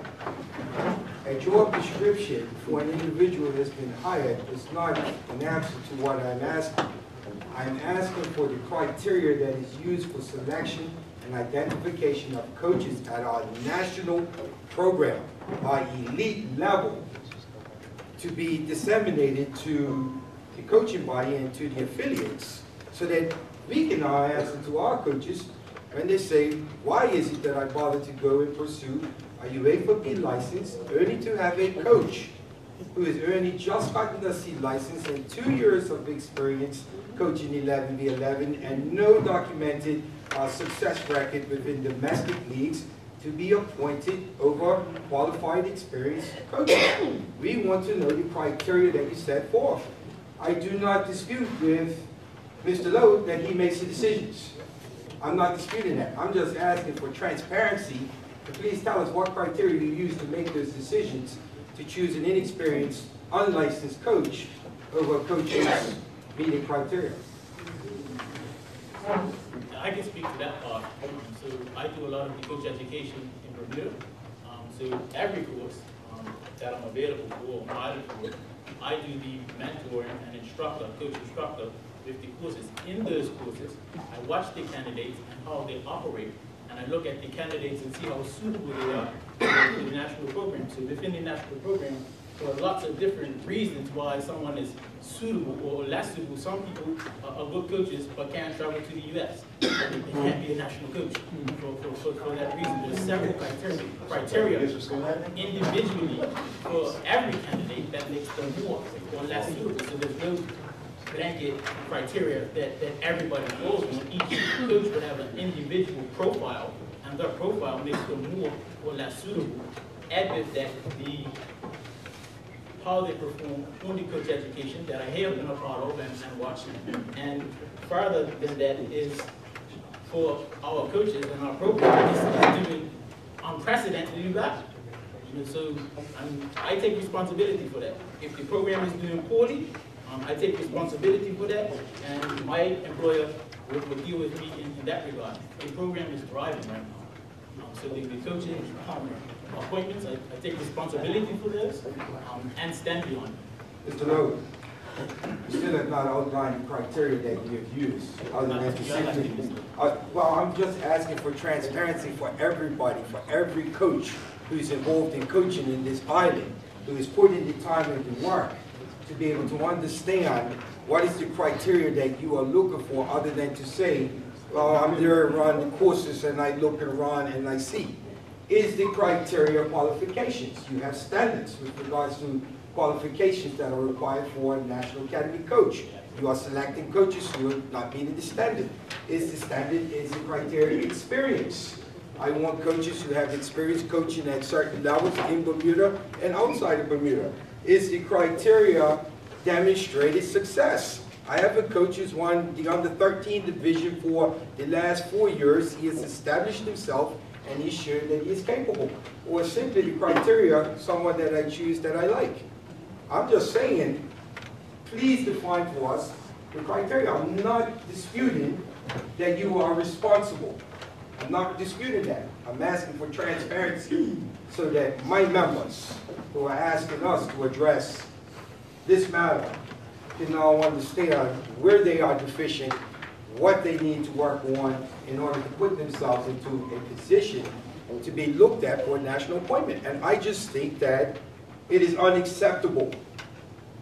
a job description for an individual that's been hired is not an answer to what I'm asking. I'm asking for the criteria that is used for selection and identification of coaches at our national program, our elite level, to be disseminated to the coaching body and to the affiliates, so that we can now answer to our coaches when they say, why is it that I bother to go and pursue a Uefa B license, only to have a coach who has only just gotten a C license and 2 years of experience coaching 11v11 and no documented success record within domestic leagues to be appointed over qualified experienced coaches. We want to know the criteria that you set forth. I do not dispute with Mr. Lowe that he makes the decisions. I'm not disputing that. I'm just asking for transparency. So please tell us what criteria you use to make those decisions to choose an inexperienced, unlicensed coach over coaches meeting criteria. I can speak to that part. So I do a lot of the coach education in Bermuda. So every course that I'm available for, or provided for, I do the mentoring and coach instructor with the courses. In those courses, I watch the candidates and how they operate, and I look at the candidates and see how suitable they are for the national program. So within the national program, there are lots of different reasons why someone is suitable or less suitable. Some people are good coaches but can't travel to the U.S. They can't be a national coach for that reason. There's several criteria individually for every candidate that makes them more or less suitable. So there's no blanket criteria that everybody falls on. Each coach would have an individual profile, and that profile makes them more or less suitable. Add with that how they perform on the coach education that I have been a part of and watching. And further than that is for our coaches and our program is doing unprecedentedly well. So I take responsibility for that. If the program is doing poorly, I take responsibility for that, and my employer will deal with me in that regard. The program is thriving right now. So the coaching appointments, I take responsibility for this and stand behind it. Mr. Lowe, you still have not outlined the criteria that you have used, other than to simply, well, I'm just asking for transparency for everybody, for every coach who's involved in coaching in this island, who is putting the time and the work to be able to understand what is the criteria that you are looking for, other than to say, well, I'm there around the courses and I look around and I see. Is the criteria qualifications? You have standards with regards to qualifications that are required for a National Academy coach. You are selecting coaches who are not meeting the standard. Is the criteria experience? I want coaches who have experience coaching at certain levels in Bermuda and outside of Bermuda. Is the criteria demonstrated success? I have a coach who's won the under-13 division for the last 4 years. He has established himself and he's shown that he is capable. Or simply the criteria, someone that I choose that I like. I'm just saying, please define for us the criteria. I'm not disputing that you are responsible. I'm not disputing that. I'm asking for transparency so that my members who are asking us to address this matter can now understand where they are deficient, what they need to work on in order to put themselves into a position to be looked at for a national appointment. And I just think that it is unacceptable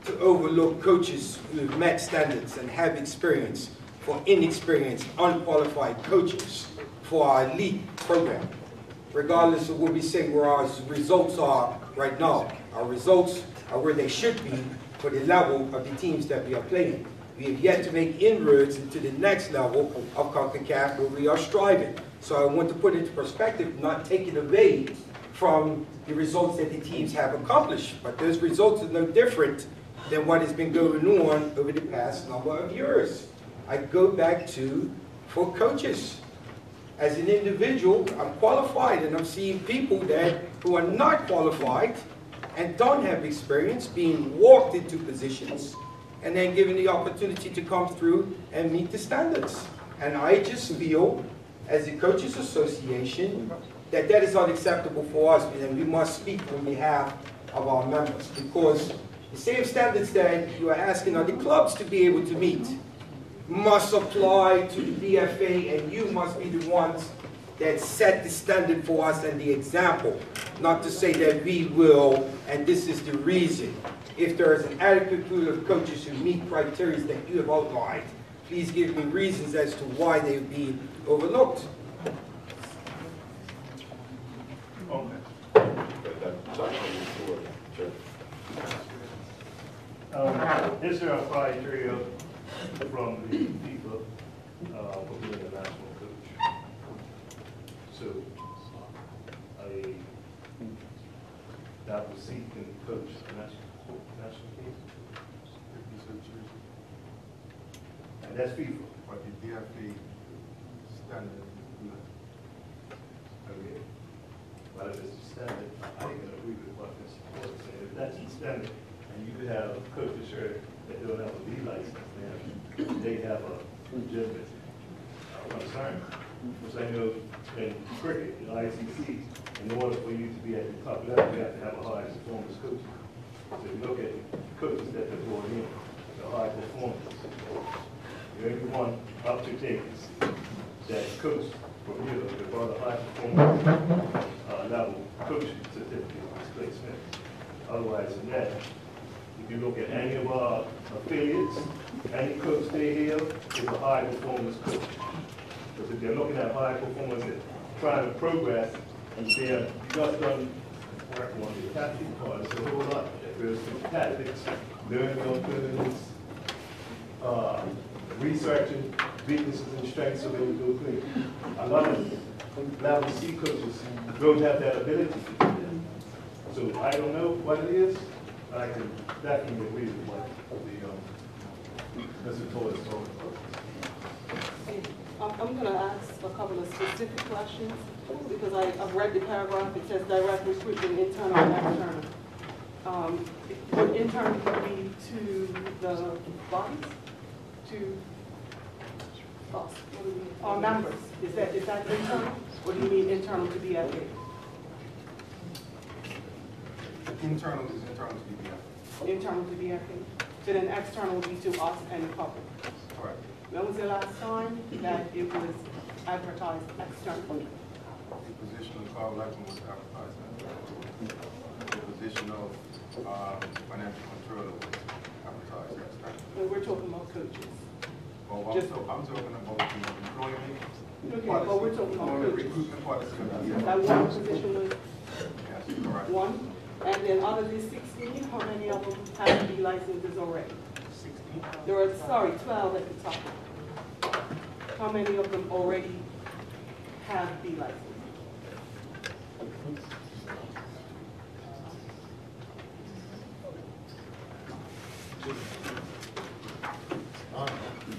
to overlook coaches who have met standards and have experience for inexperienced, unqualified coaches for our elite program. Regardless of what we say where our results are right now, our results are where they should be for the level of the teams that we are playing. We have yet to make inroads into the next level of CONCACAF where we are striving. So I want to put into perspective, not taking away from the results that the teams have accomplished. But those results are no different than what has been going on over the past number of years. I go back to, for coaches. As an individual, I'm qualified, and I'm seeing people who are not qualified and don't have experience being walked into positions and then given the opportunity to come through and meet the standards. And I just feel, as a Coaches Association, that is unacceptable for us, and we must speak on behalf of our members, because the same standards that you are asking other clubs to be able to meet must apply to the BFA, and you must be the ones that set the standard for us and the example. not to say that we will, and this is the reason. If there is an adequate pool of coaches who meet criteria that you have outlined, please give me reasons as to why they're being overlooked. Is there a criteria from the FIFA for being a national coach? So, that was seeking coach national team? And that's FIFA. But the DFA standard. Okay. But if it's the standard, I ain't gonna agree with what Mr. Ford said. If that's the standard, and you could have coaches here that don't have a B license, then they have a legitimate concern. Because I know in cricket, in ICC, in order for you to be at the top level, you have to have a high performance coach. So if you look at the coaches that they're brought in, the high performance. Everyone up to date that coach from here, they brought a high performance level coaching certificate displacement. Otherwise than that, if you look at any of our affiliates, any coach they have is a high performance coach. Because if they're looking at high performance and trying to progress, and they're just done work on the tactic part, it's a whole lot. If there's some tactics, learning alternatives, researching weaknesses and strengths so they can go quick. A lot of level C coaches don't have that ability. So I don't know what it is. I can definitely agree with what the Mr. Torres told me. I'm going to ask a couple of specific questions because I've read the paragraph. It says direct recruitment, internal and external. Would internal be to the bodies? To us? Our members? Is that internal? Or do you mean internal to BFA? Internal is internal to BFA. Internal to BFA. So then external would be to us and the public. Correct. When was the last time that it was advertised externally? The position of Carl Lackman was advertised. The position of financial controller was advertised externally. Well, we're talking about coaches. Well, I'm talking about the employment. Okay, but we're talking about the coaches. recruitment policy. That one position was Yes, correct. one. And then out of these 16, how many of them have B licenses already? 16. There are, 12 at the top. How many of them already have B licenses?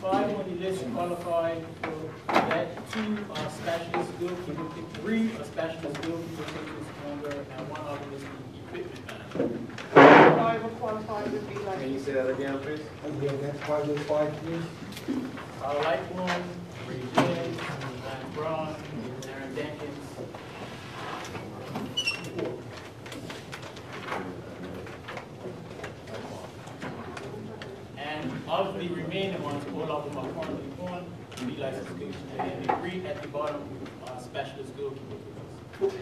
Five on the list qualified for that, 2 are specialist goalkeeper, 3 are specialist goalkeeper coaches under, and 1 of them is the equipment manager. 5 are qualified with B licenses. Can you say that again, please? Identify those 5, please. Lightborn, Regine, and Braun, Aaron Jenkins. And of the remaining ones, all of them are currently on B license coaches, and the 3 at the bottom are specialist goalkeeper coaches.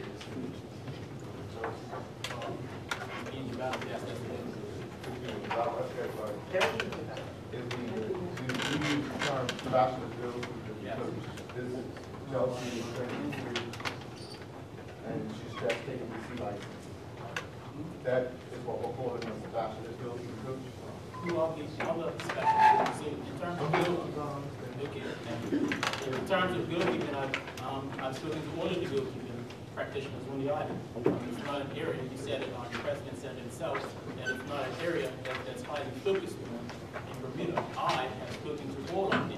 Chelsea and she's just taking the C license. That is what we're calling a specialist goalkeeper coach. Who are these other specialists? So in terms of goalkeeping, in terms of goalkeeping, I've spoken to all of the goalkeeping practitioners on the island. It's not an area, you said it on the president said it himself, that it's not an area that's highly focused on in Bermuda. I have spoken to all of them.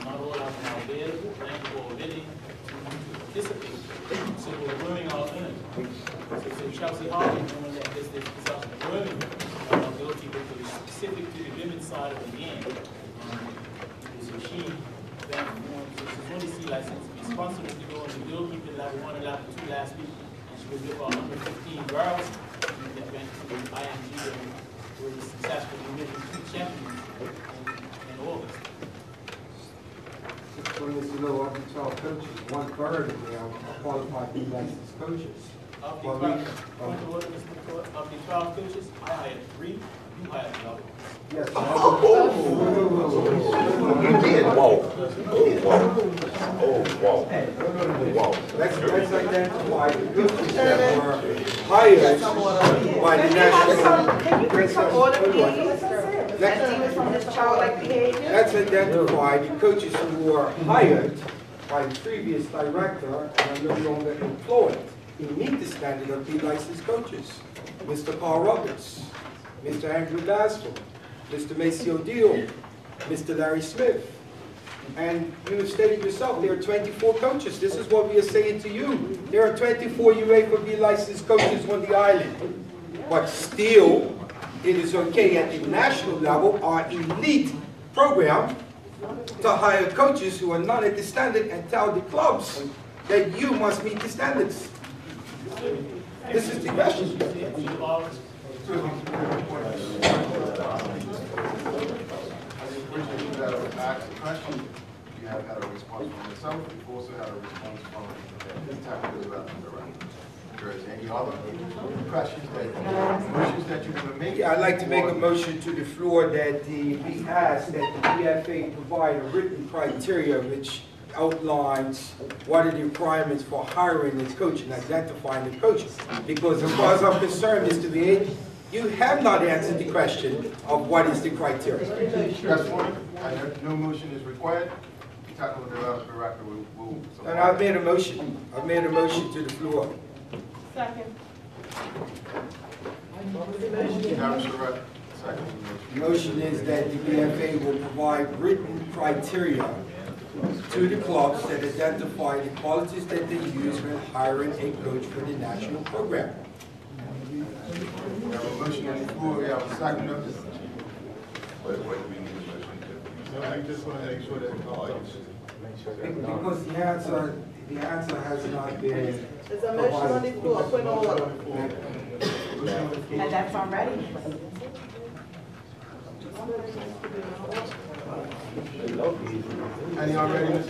Not all of them are available, and or willing to participate. So we're learning our own. So Chelsea Harvey, knowing that this is a learning goalkeeper coach specific to the women's side of the game. So she then she's only C license, responsible to go on the goalkeeping level 1 and level 2 last week. And she was with our under 15 girls that went to the IMG and were successful in winning 2 champions in August. So, Mr. Lowe, up to 12 coaches, 1/3 of them are qualified B licensed coaches. Of the Well, 12, point of order, Mr. Court, of the 12 coaches, I hired 3, you hired 12. Yes. Let's identify the coaches that were hired by the national. Can you bring some order, please? Let's from this childlike behavior. Let's identify the coaches who were hired by the previous director and are no longer employed. Who meet the standard of the licensed coaches. Mr. Paul Roberts, Mr. Andrew Basel, Mr. Macy O'Deal, Mr. Larry Smith. And you have stated yourself, there are 24 coaches. This is what we are saying to you. There are 24 UEFA B licensed coaches on the island. But still, it is okay at the national level, our elite program, to hire coaches who are not at the standard and tell the clubs that you must meet the standards. This is the question. Asked a question, you have had a response from yourself, you've also had a response from the technical development director. If there is any other questions motions that you want to make? Yeah, I'd like to make a motion to the floor that we ask that the BFA provide a written criteria which outlines what are the requirements for hiring this coach and identifying the coach. Because as far as I'm concerned, Mr. Vier, you have not answered the question of what is the criteria. That's one. No motion is required. The technical development director will. And I've made a motion. I've made a motion to the floor. Second. The motion is that the BFA will provide written criteria to the clubs that identify the qualities that they use when hiring a coach for the national program. We have a motion on the floor, we have a second of this. What do we need a motion to? I just want to make sure that because the answer has not been. There's a motion on the floor, point of order. And that's already. Any already?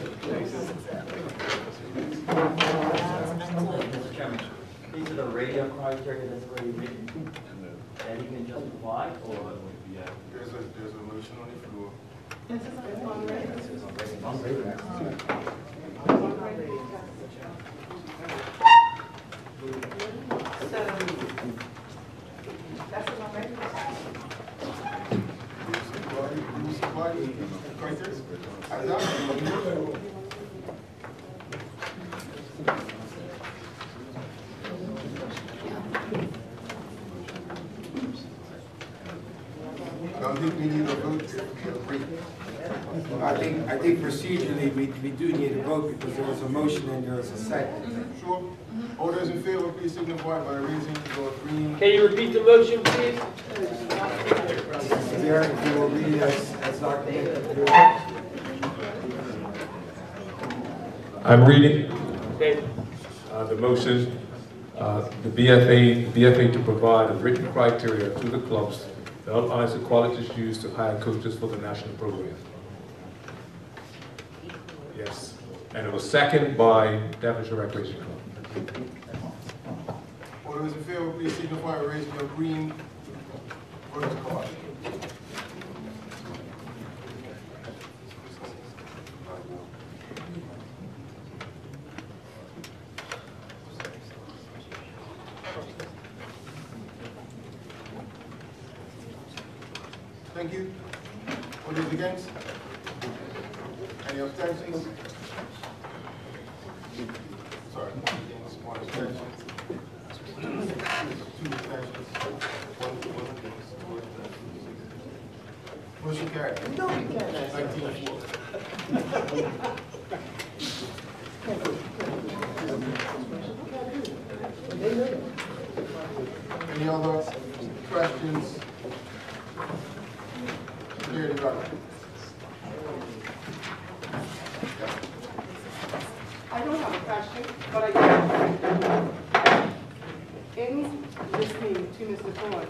Mr. Chairman, these are the radio criteria that's already written that he can just provide, or? There's a motion on the floor. I don't think we need a vote if we agree. I think procedurally we do need a vote because there was a motion and there was a second. Sure. All those in favor, please signify by raising your green. Can you repeat the motion, please? There, if you will read as documented. I'm reading Okay. the motion, the BFA to provide a written criteria to the clubs that outlines the qualities used to hire coaches for the national program. Yes, and it was seconded by Devonshire Recreation Club. All those in favor, please signify by raising your green voting card. Thank you. All those against? Any abstentions? Sorry, one against, one abstention. Two abstentions. One against, one abstention. Motion carried. No, you can't. 19-4. Any other questions? Clear the record. I don't have a question, but I do have a question. In listening to Mr. Ford,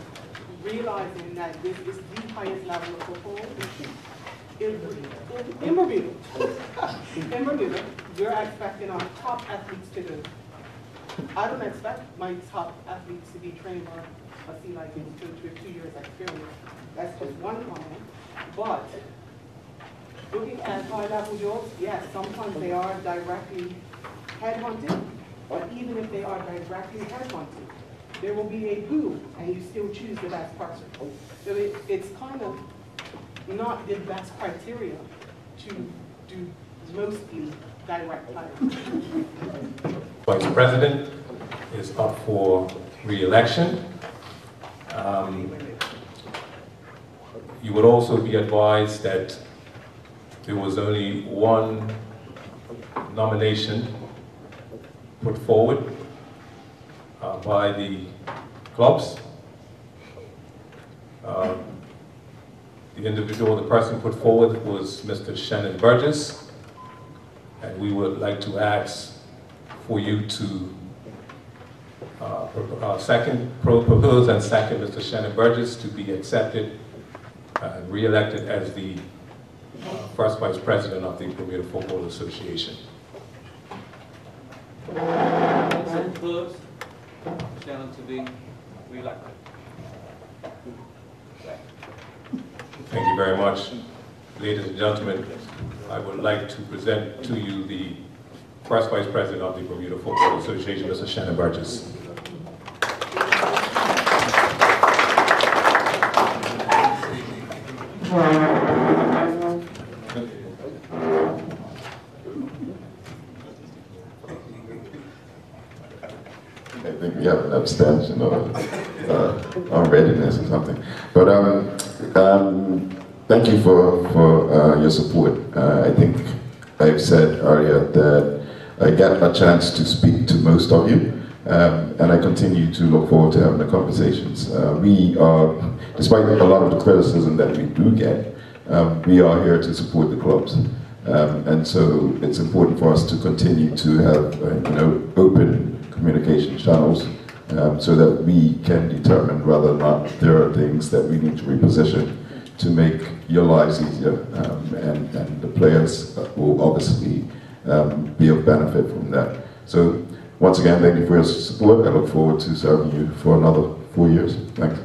realizing that this is the highest level of football in Bermuda, you're expecting our top athletes to do. I don't expect my top athletes to be trained by a sea licensed coach with 2 years experience. That's just one comment. But looking at high-level jobs, yes, sometimes they are directly headhunted, but even if they are directly headhunted, there will be a pool, and you still choose the best person. So it's kind of not the best criteria to do mostly direct hiring. Vice President is up for re-election. You would also be advised that there was only one nomination put forward by the clubs. The individual, the person put forward was Mr. Shannon Burgess, and we would like to ask for you to propose and second Mr. Shannon Burgess to be accepted and re-elected as the first Vice President of the Bermuda Football Association. Propose Shannon to be re-elected. Thank you very much. Ladies and gentlemen, I would like to present to you the first Vice President of the Bermuda Football Association, Mr. Shannon Burgess. I think we have an abstention or unreadiness or something. But thank you for your support. I think I've said earlier that I get a chance to speak to most of you, and I continue to look forward to having the conversations. We are, despite a lot of the criticism that we do get, we are here to support the clubs. And so it's important for us to continue to have open communication channels so that we can determine whether or not there are things that we need to reposition to make your lives easier, and the players will obviously be of benefit from that. So once again, thank you for your support. I look forward to serving you for another 4 years. Thanks.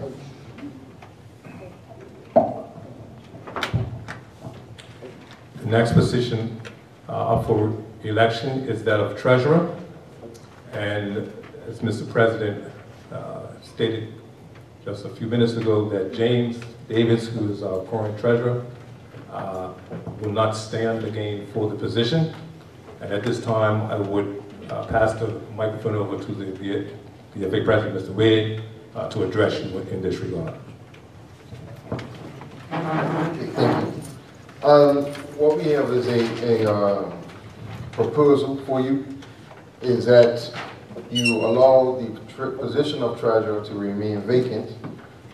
The next position up for election is that of Treasurer. And as Mr. President stated just a few minutes ago, that James Davis, who is our current treasurer, will not stand again for the position. And at this time, I would pass the microphone over to the BFA President, Mr. Wade, to address you in this regard. Thank you. What we have is a proposal for you, is that you allow the position of treasurer to remain vacant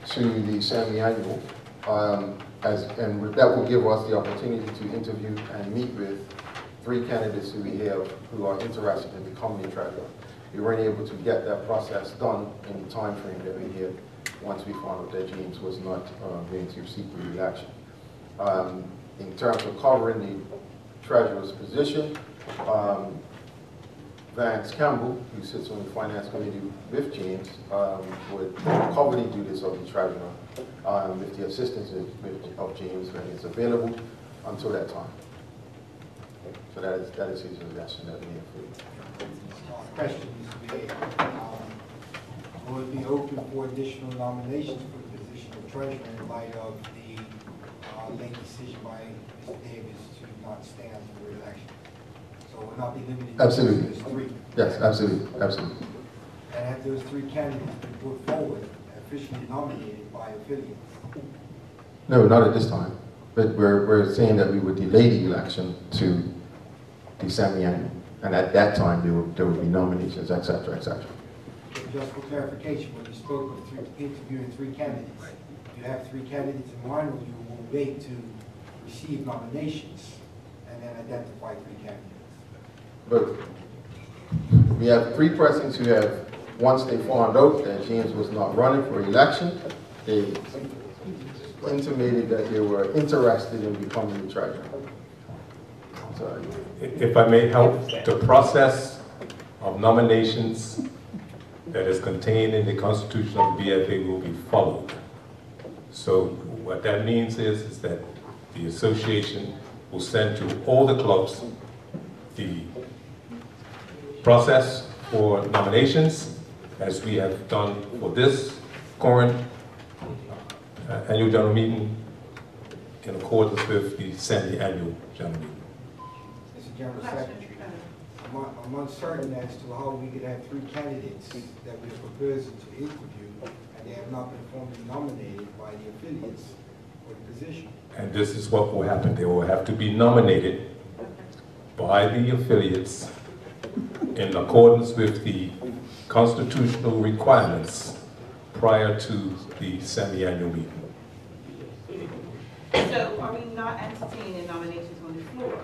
to the semi-annual, and that will give us the opportunity to interview and meet with 3 candidates who we have who are interested in becoming the treasurer. We weren't able to get that process done in the time frame that we had once we found out that James was not going to seek re-election. In terms of covering the treasurer's position, Vance Campbell, who sits on the Finance Committee with James, would cover the duties of the treasurer with the assistance of James when it's available until that time. So that is his suggestion that we have for you. Question is made. Will it be open for additional nominations for the position of treasurer in light of the late decision by Mr. Davis to not stand for re-election? So it will not be limited Absolutely. to those 3? Yes, absolutely, absolutely. And have those 3 candidates been put forward, officially nominated by affiliates? No, not at this time. But we're saying that we would delay the election to the semi-annual. And at that time, there would be nominations, et cetera, et cetera. So just for clarification, when you spoke of interviewing 3 candidates, do you have 3 candidates in mind, or you will wait to receive nominations and then identify 3 candidates? But we have 3 persons who have, once they found out that James was not running for election, they intimated that they were interested in becoming the treasurer. If I may help, the process of nominations that is contained in the Constitution of the BFA will be followed. So what that means is that the association will send to all the clubs the process for nominations, as we have done for this current annual general meeting, in accordance with the semi-annual general meeting. Mr. General Secretary, I'm uncertain as to how we could have 3 candidates that we're proposing to interview, and they have not been formally nominated by the affiliates for the position. And this is what will happen. They will have to be nominated by the affiliates in accordance with the constitutional requirements prior to the semi-annual meeting. So are we not entertaining nominations on the floor?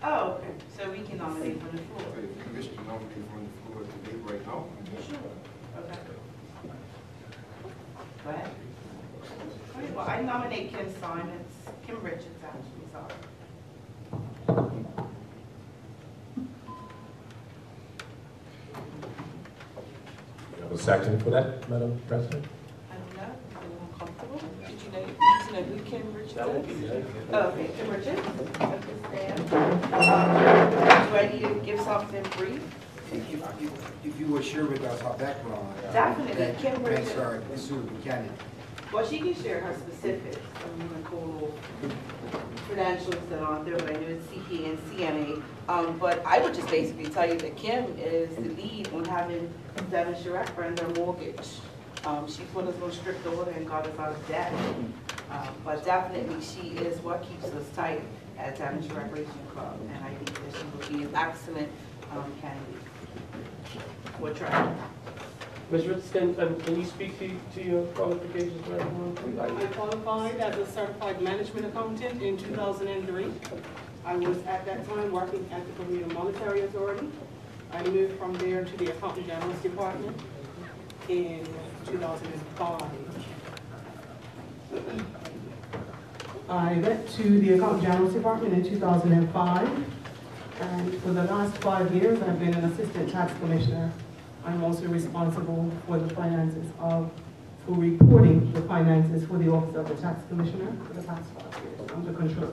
Oh, okay. So we can nominate from the floor. If you wish to nominate from the floor today, right now. Sure. Okay. Go ahead. Well, I nominate Kim Simons, Kim Richards, actually, sorry. You have a second for that, Madam President? I don't know, is anyone comfortable? Did you know who Kim Richards is? Oh, okay, Kim Richards, understand. Do I need to give something brief? If you would share with us her background. Definitely, that Kim makes Richards. her a suitable candidate. Well, she can share her specifics, cool credentials that are on there, but I know it's CPA and CNA. But I would just basically tell you that Kim is the lead on having Devin Sharek earn their mortgage. She put us on strict order and got us out of debt. But definitely she is what keeps us tight at Devin Sharek Racing Club. And I think that she will be an excellent candidate for track. Ms. Richards, can you speak to your qualifications right now? I qualified as a certified management accountant in 2003. I was at that time working at the Bermuda Monetary Authority. I moved from there to the Accountant General's Department in 2005. I went to the Accountant General's Department in 2005, and for the last 5 years I've been an assistant tax commissioner. I'm also responsible for the finances for reporting the finances for the Office of the Tax Commissioner for the past 5 years. I'm the controller.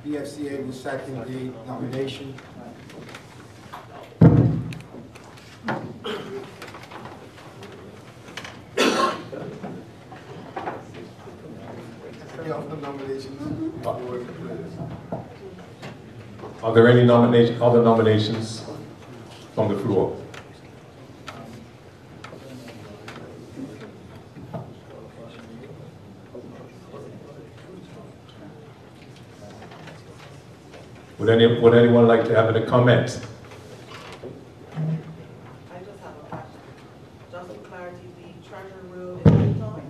BFCA will second the nomination. Any other nominations? Are there any other nominations from the floor? Would anyone like to have a comment? I just have a question. Just for clarity, the treasurer rule is full-time?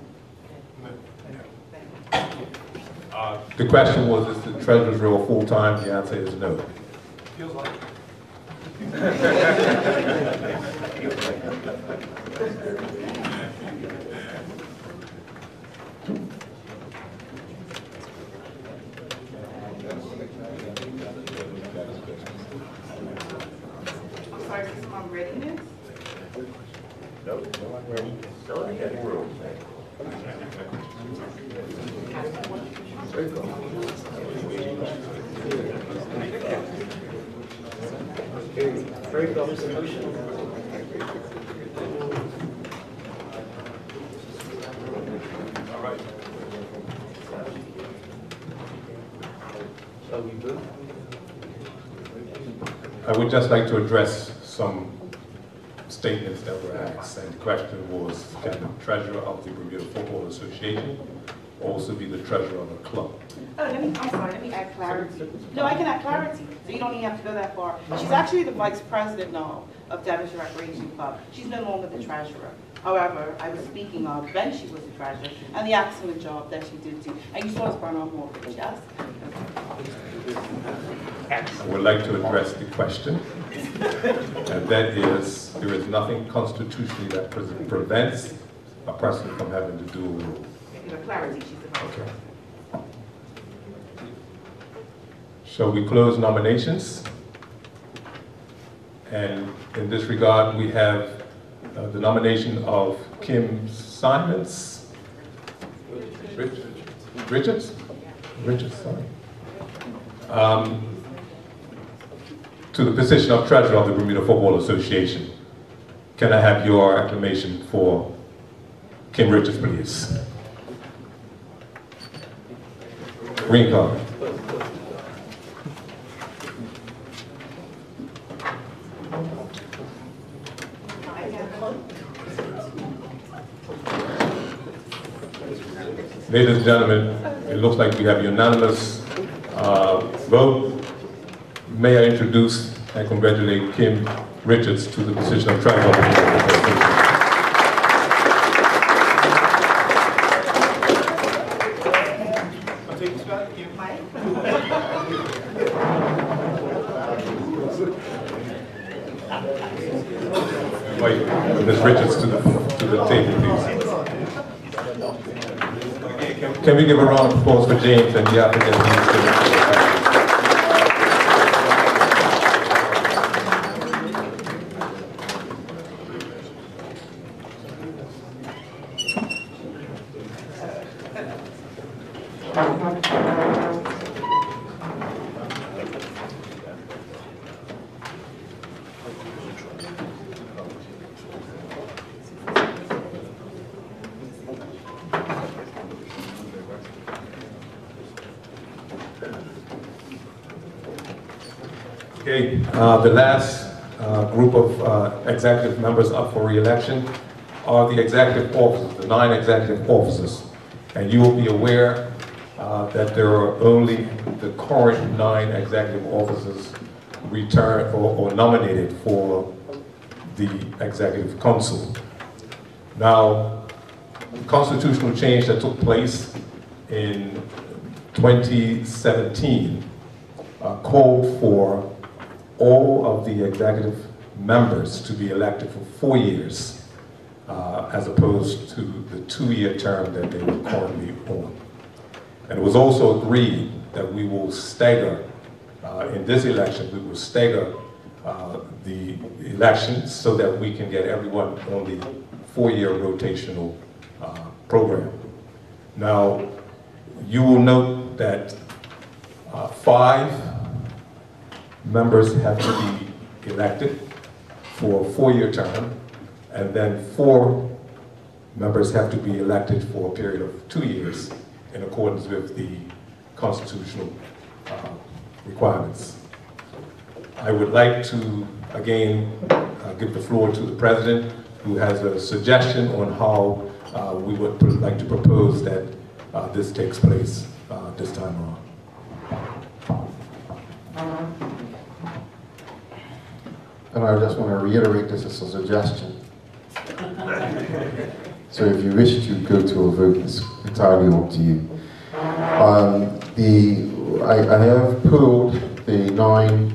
The question was, is the treasurer's role full-time? The answer is no. Feels like. I'm sorry, this is my readiness. No, I'm ready. Still in the room. Very well, Mr. Motion. All right. Shall we vote? I would just like to address some statements that were asked, and the question was, can the treasurer of the Bermuda Football Association also be the treasurer of a club? Oh, I'm sorry, let me add clarity. No, I can add clarity, so you don't even have to go that far. She's actually the vice president now of Devonshire Recreation Club. She's no longer the treasurer. However, I was speaking of when she was the treasurer and the excellent job that she did do. And you saw us burn our mortgage, yes? I would like to address the question, and that is, there is nothing constitutionally that prevents a person from having to do a rule. The clarity, she's the vice Okay. Shall we close nominations? And in this regard, we have the nomination of Kim Simons. Richards, sorry. To the position of Treasurer of the Bermuda Football Association. Can I have your acclamation for Kim Richards, please? Green card. Ladies and gentlemen, it looks like we have unanimous vote. May I introduce and congratulate Kim Richards to the position of Treasurer of the Bermuda Football Association. Wait, Ms. Richards to the table, please. Can we give a round of applause for James and the applicant? Okay, the last group of executive members up for re-election are the executive officers, the 9 executive officers. And you will be aware that there are only the current 9 executive officers returned or nominated for the Executive Council. Now, the constitutional change that took place in 2017 called for all of the executive members to be elected for 4 years, as opposed to the 2-year term that they were currently on. And it was also agreed that we will stagger, in this election, we will stagger the elections so that we can get everyone on the 4-year rotational program. Now, you will note that 5 members have to be elected for a 4-year term, and then 4 members have to be elected for a period of 2 years in accordance with the constitutional requirements. I would like to, again, give the floor to the President, who has a suggestion on how we would like to propose that this takes place this time around. And I just want to reiterate this as a suggestion. So if you wish to go to a vote, it's entirely up to you. I have pulled the 9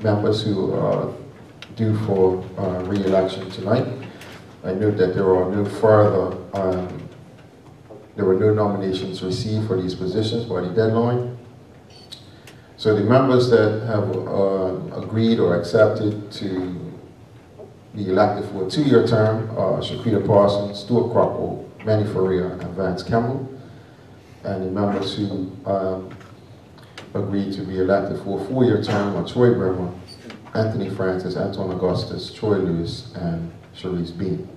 members who are due for re-election tonight. I note that there are no further, there were no nominations received for these positions by the deadline. So the members that have agreed or accepted to be elected for a 2-year term are Shaquita Parsons, Stuart Crockwell, Manny Faria, and Vance Campbell. And the members who agreed to be elected for a 4-year term are Troy Bremer, Anthony Francis, Anton Augustus, Troy Lewis, and Sharice Bean.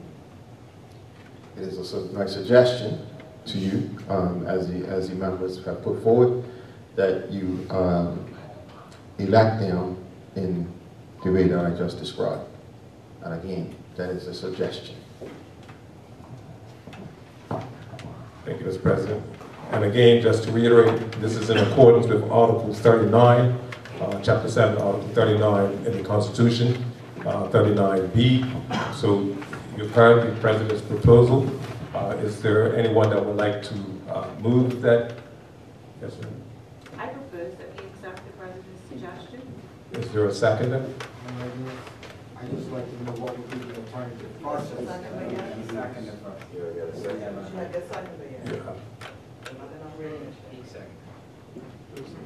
It is my suggestion to you, as the members have put forward, that you elect them in the way that I just described. And again, that is a suggestion. Thank you, Mr. President. And again, just to reiterate, this is in accordance with Article 39, Chapter 7, Article 39 in the Constitution, 39B. So you've heard the President's proposal. Is there anyone that would like to move that? Yes, sir. I propose that we accept the President's suggestion. Is there a seconder? I just like to know what would be the alternative process.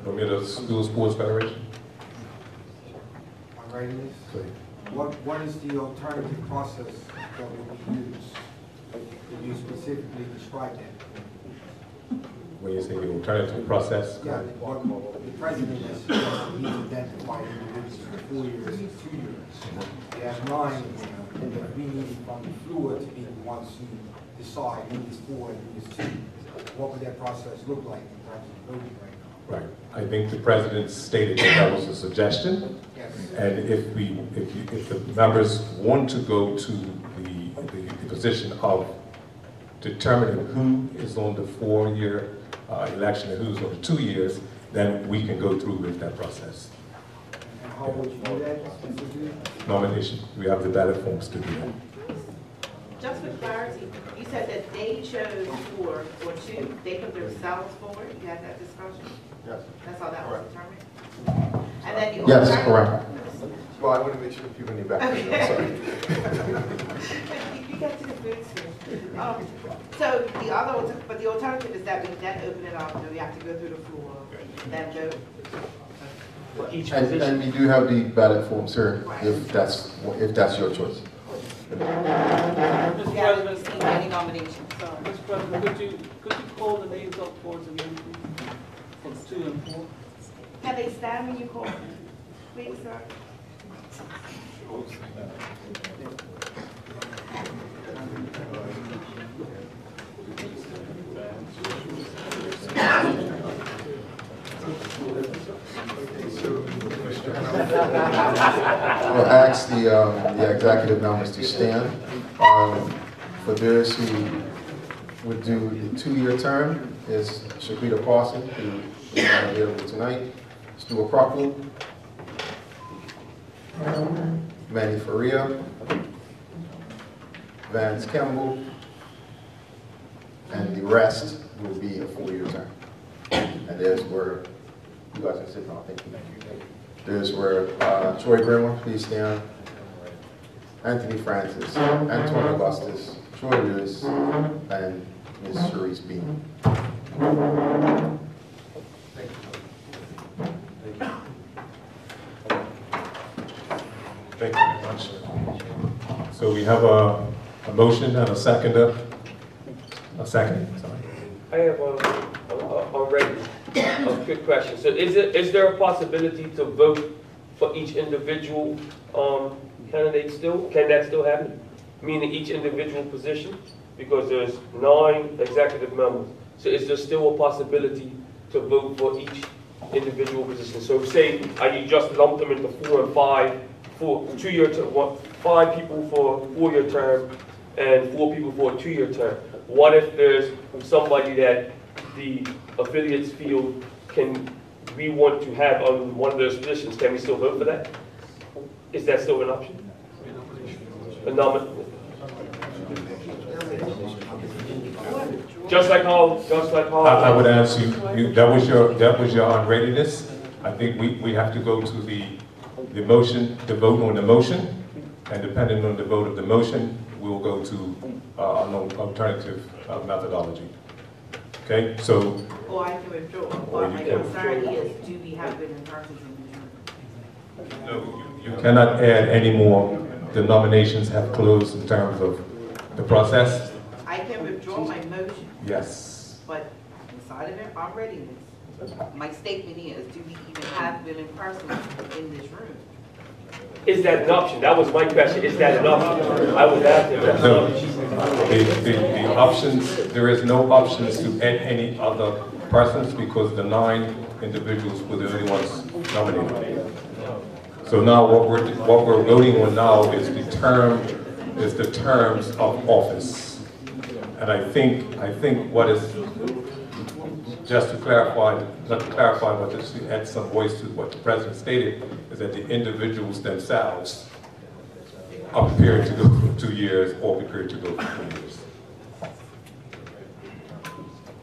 Bermuda School Sports Federation. I'm writing this. What is the alternative process that will be used? Could you specifically describe that? When you say the alternative process? Yeah, what the president has suggested, he's identified individuals for 4 years and 2 years. We have 9 now, and if we need from the floor to be the ones who decide who is 4 and who is 2. What would that process look like in terms of voting right now? Right. I think the president stated that was a suggestion. Yes. And if the members want to go to the position of determining who is on the 4-year election and who's on the 2 years, then we can go through with that process. And how would you do that? Nomination. We have the ballot forms to do that. Just for clarity, you said that they chose 4 or 2. They put themselves forward. You had that discussion? Yes. That's how that was determined? And then the Yes, alternative- correct. Well, I want to make sure people in the back. I'm sorry. You got to the food soon. So the other, but the alternative is that we then open it up and we have to go through the floor, then vote. For each And position. we do have the ballot forms here, if that's your choice. We haven't received any nominations. Mr. President, could you call the names up for us again, please? For 2 and 4? Can they stand when you call? Please, sir. We'll ask the executive members to stand. For those who would do the 2-year term, is Shaquita Parson, who is not available tonight, Stuart Crockle, Manny Faria, Vance Campbell, and the rest will be a 4-year term. And there's where, you guys can sit down, thank you. There's where Troy Grimmer, please stand, Anthony Francis, Antoine Augustus, Troy Lewis, and Ms. Cherise Bean. Thank you very much. So we have a motion and a seconder. A second, sorry. I have already a quick question. So is there a possibility to vote for each individual candidate still? Can that still happen? Meaning each individual position? Because there's 9 executive members. So is there still a possibility to vote for each individual position? So say, you just lump them into 4 and 5 for 2-year term, 5 people for a 4-year term and 4 people for a 2-year term? What if there's somebody that the affiliates feel we want to have on one of those positions? Can we still vote for that? Is that still an option? Just like how. I would ask you, that was your unreadiness. I think we have to go to the motion, the vote on the motion, and depending on the vote of the motion, we'll go to an alternative methodology. Okay, so. Or I can withdraw. But my concern is, do we have women persons in the jury? No, you cannot add any more. The nominations have closed in terms of the process. I can withdraw my motion. Yes. But inside of it, I'm ready. My statement is, do we even have women persons in this room? Is that an option? That was my question. Is that an option? I was asking. No. The options, there is no options to add any other persons because the 9 individuals were the only ones nominated. So now what we're voting on now is the terms of office. And I think what is, just to clarify, not to clarify, but just to add some voice to what the president stated, is that the individuals themselves are prepared to go for 2 years or prepared to go for 3 years.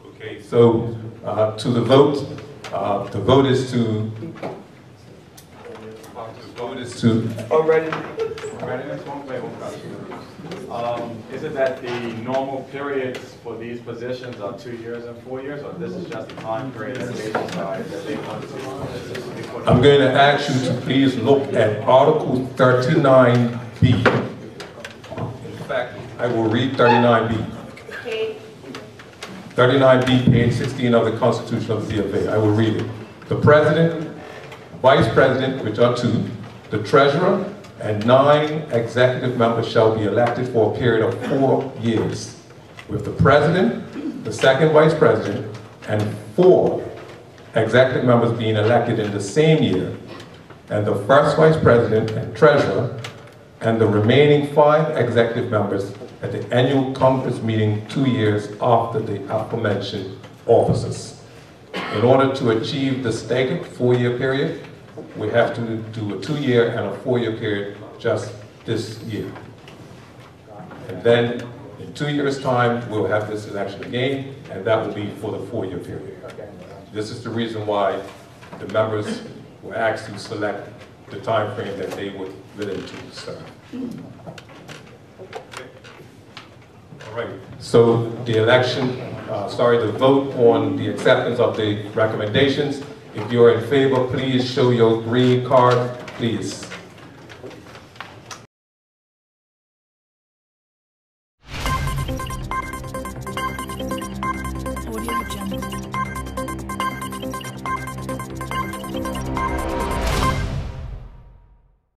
Okay, so to the vote is to. Already. President, one question. Is it that the normal periods for these positions are 2 years and 4 years, or this is just the time period that they decide that they want to? I'm going to ask you to please look at Article 39B. In fact, I will read 39B. 39B, page 16 of the Constitution of the CFA. I will read it. The President, Vice President, which are 2, the Treasurer, and 9 executive members shall be elected for a period of 4 years, with the President, the second Vice President, and 4 executive members being elected in the same year, and the first Vice President and Treasurer, and the remaining 5 executive members at the annual Congress meeting 2 years after the aforementioned officers. In order to achieve the staggered 4-year period, we have to do a 2-year and a 4-year period just this year. And then in 2 years' time, we'll have this election again, and that will be for the 4-year period. This is the reason why the members were asked to select the time frame that they were willing to serve. All right, so the election, the vote on the acceptance of the recommendations. If you're in favor, please show your green card, please. Audio Jungle.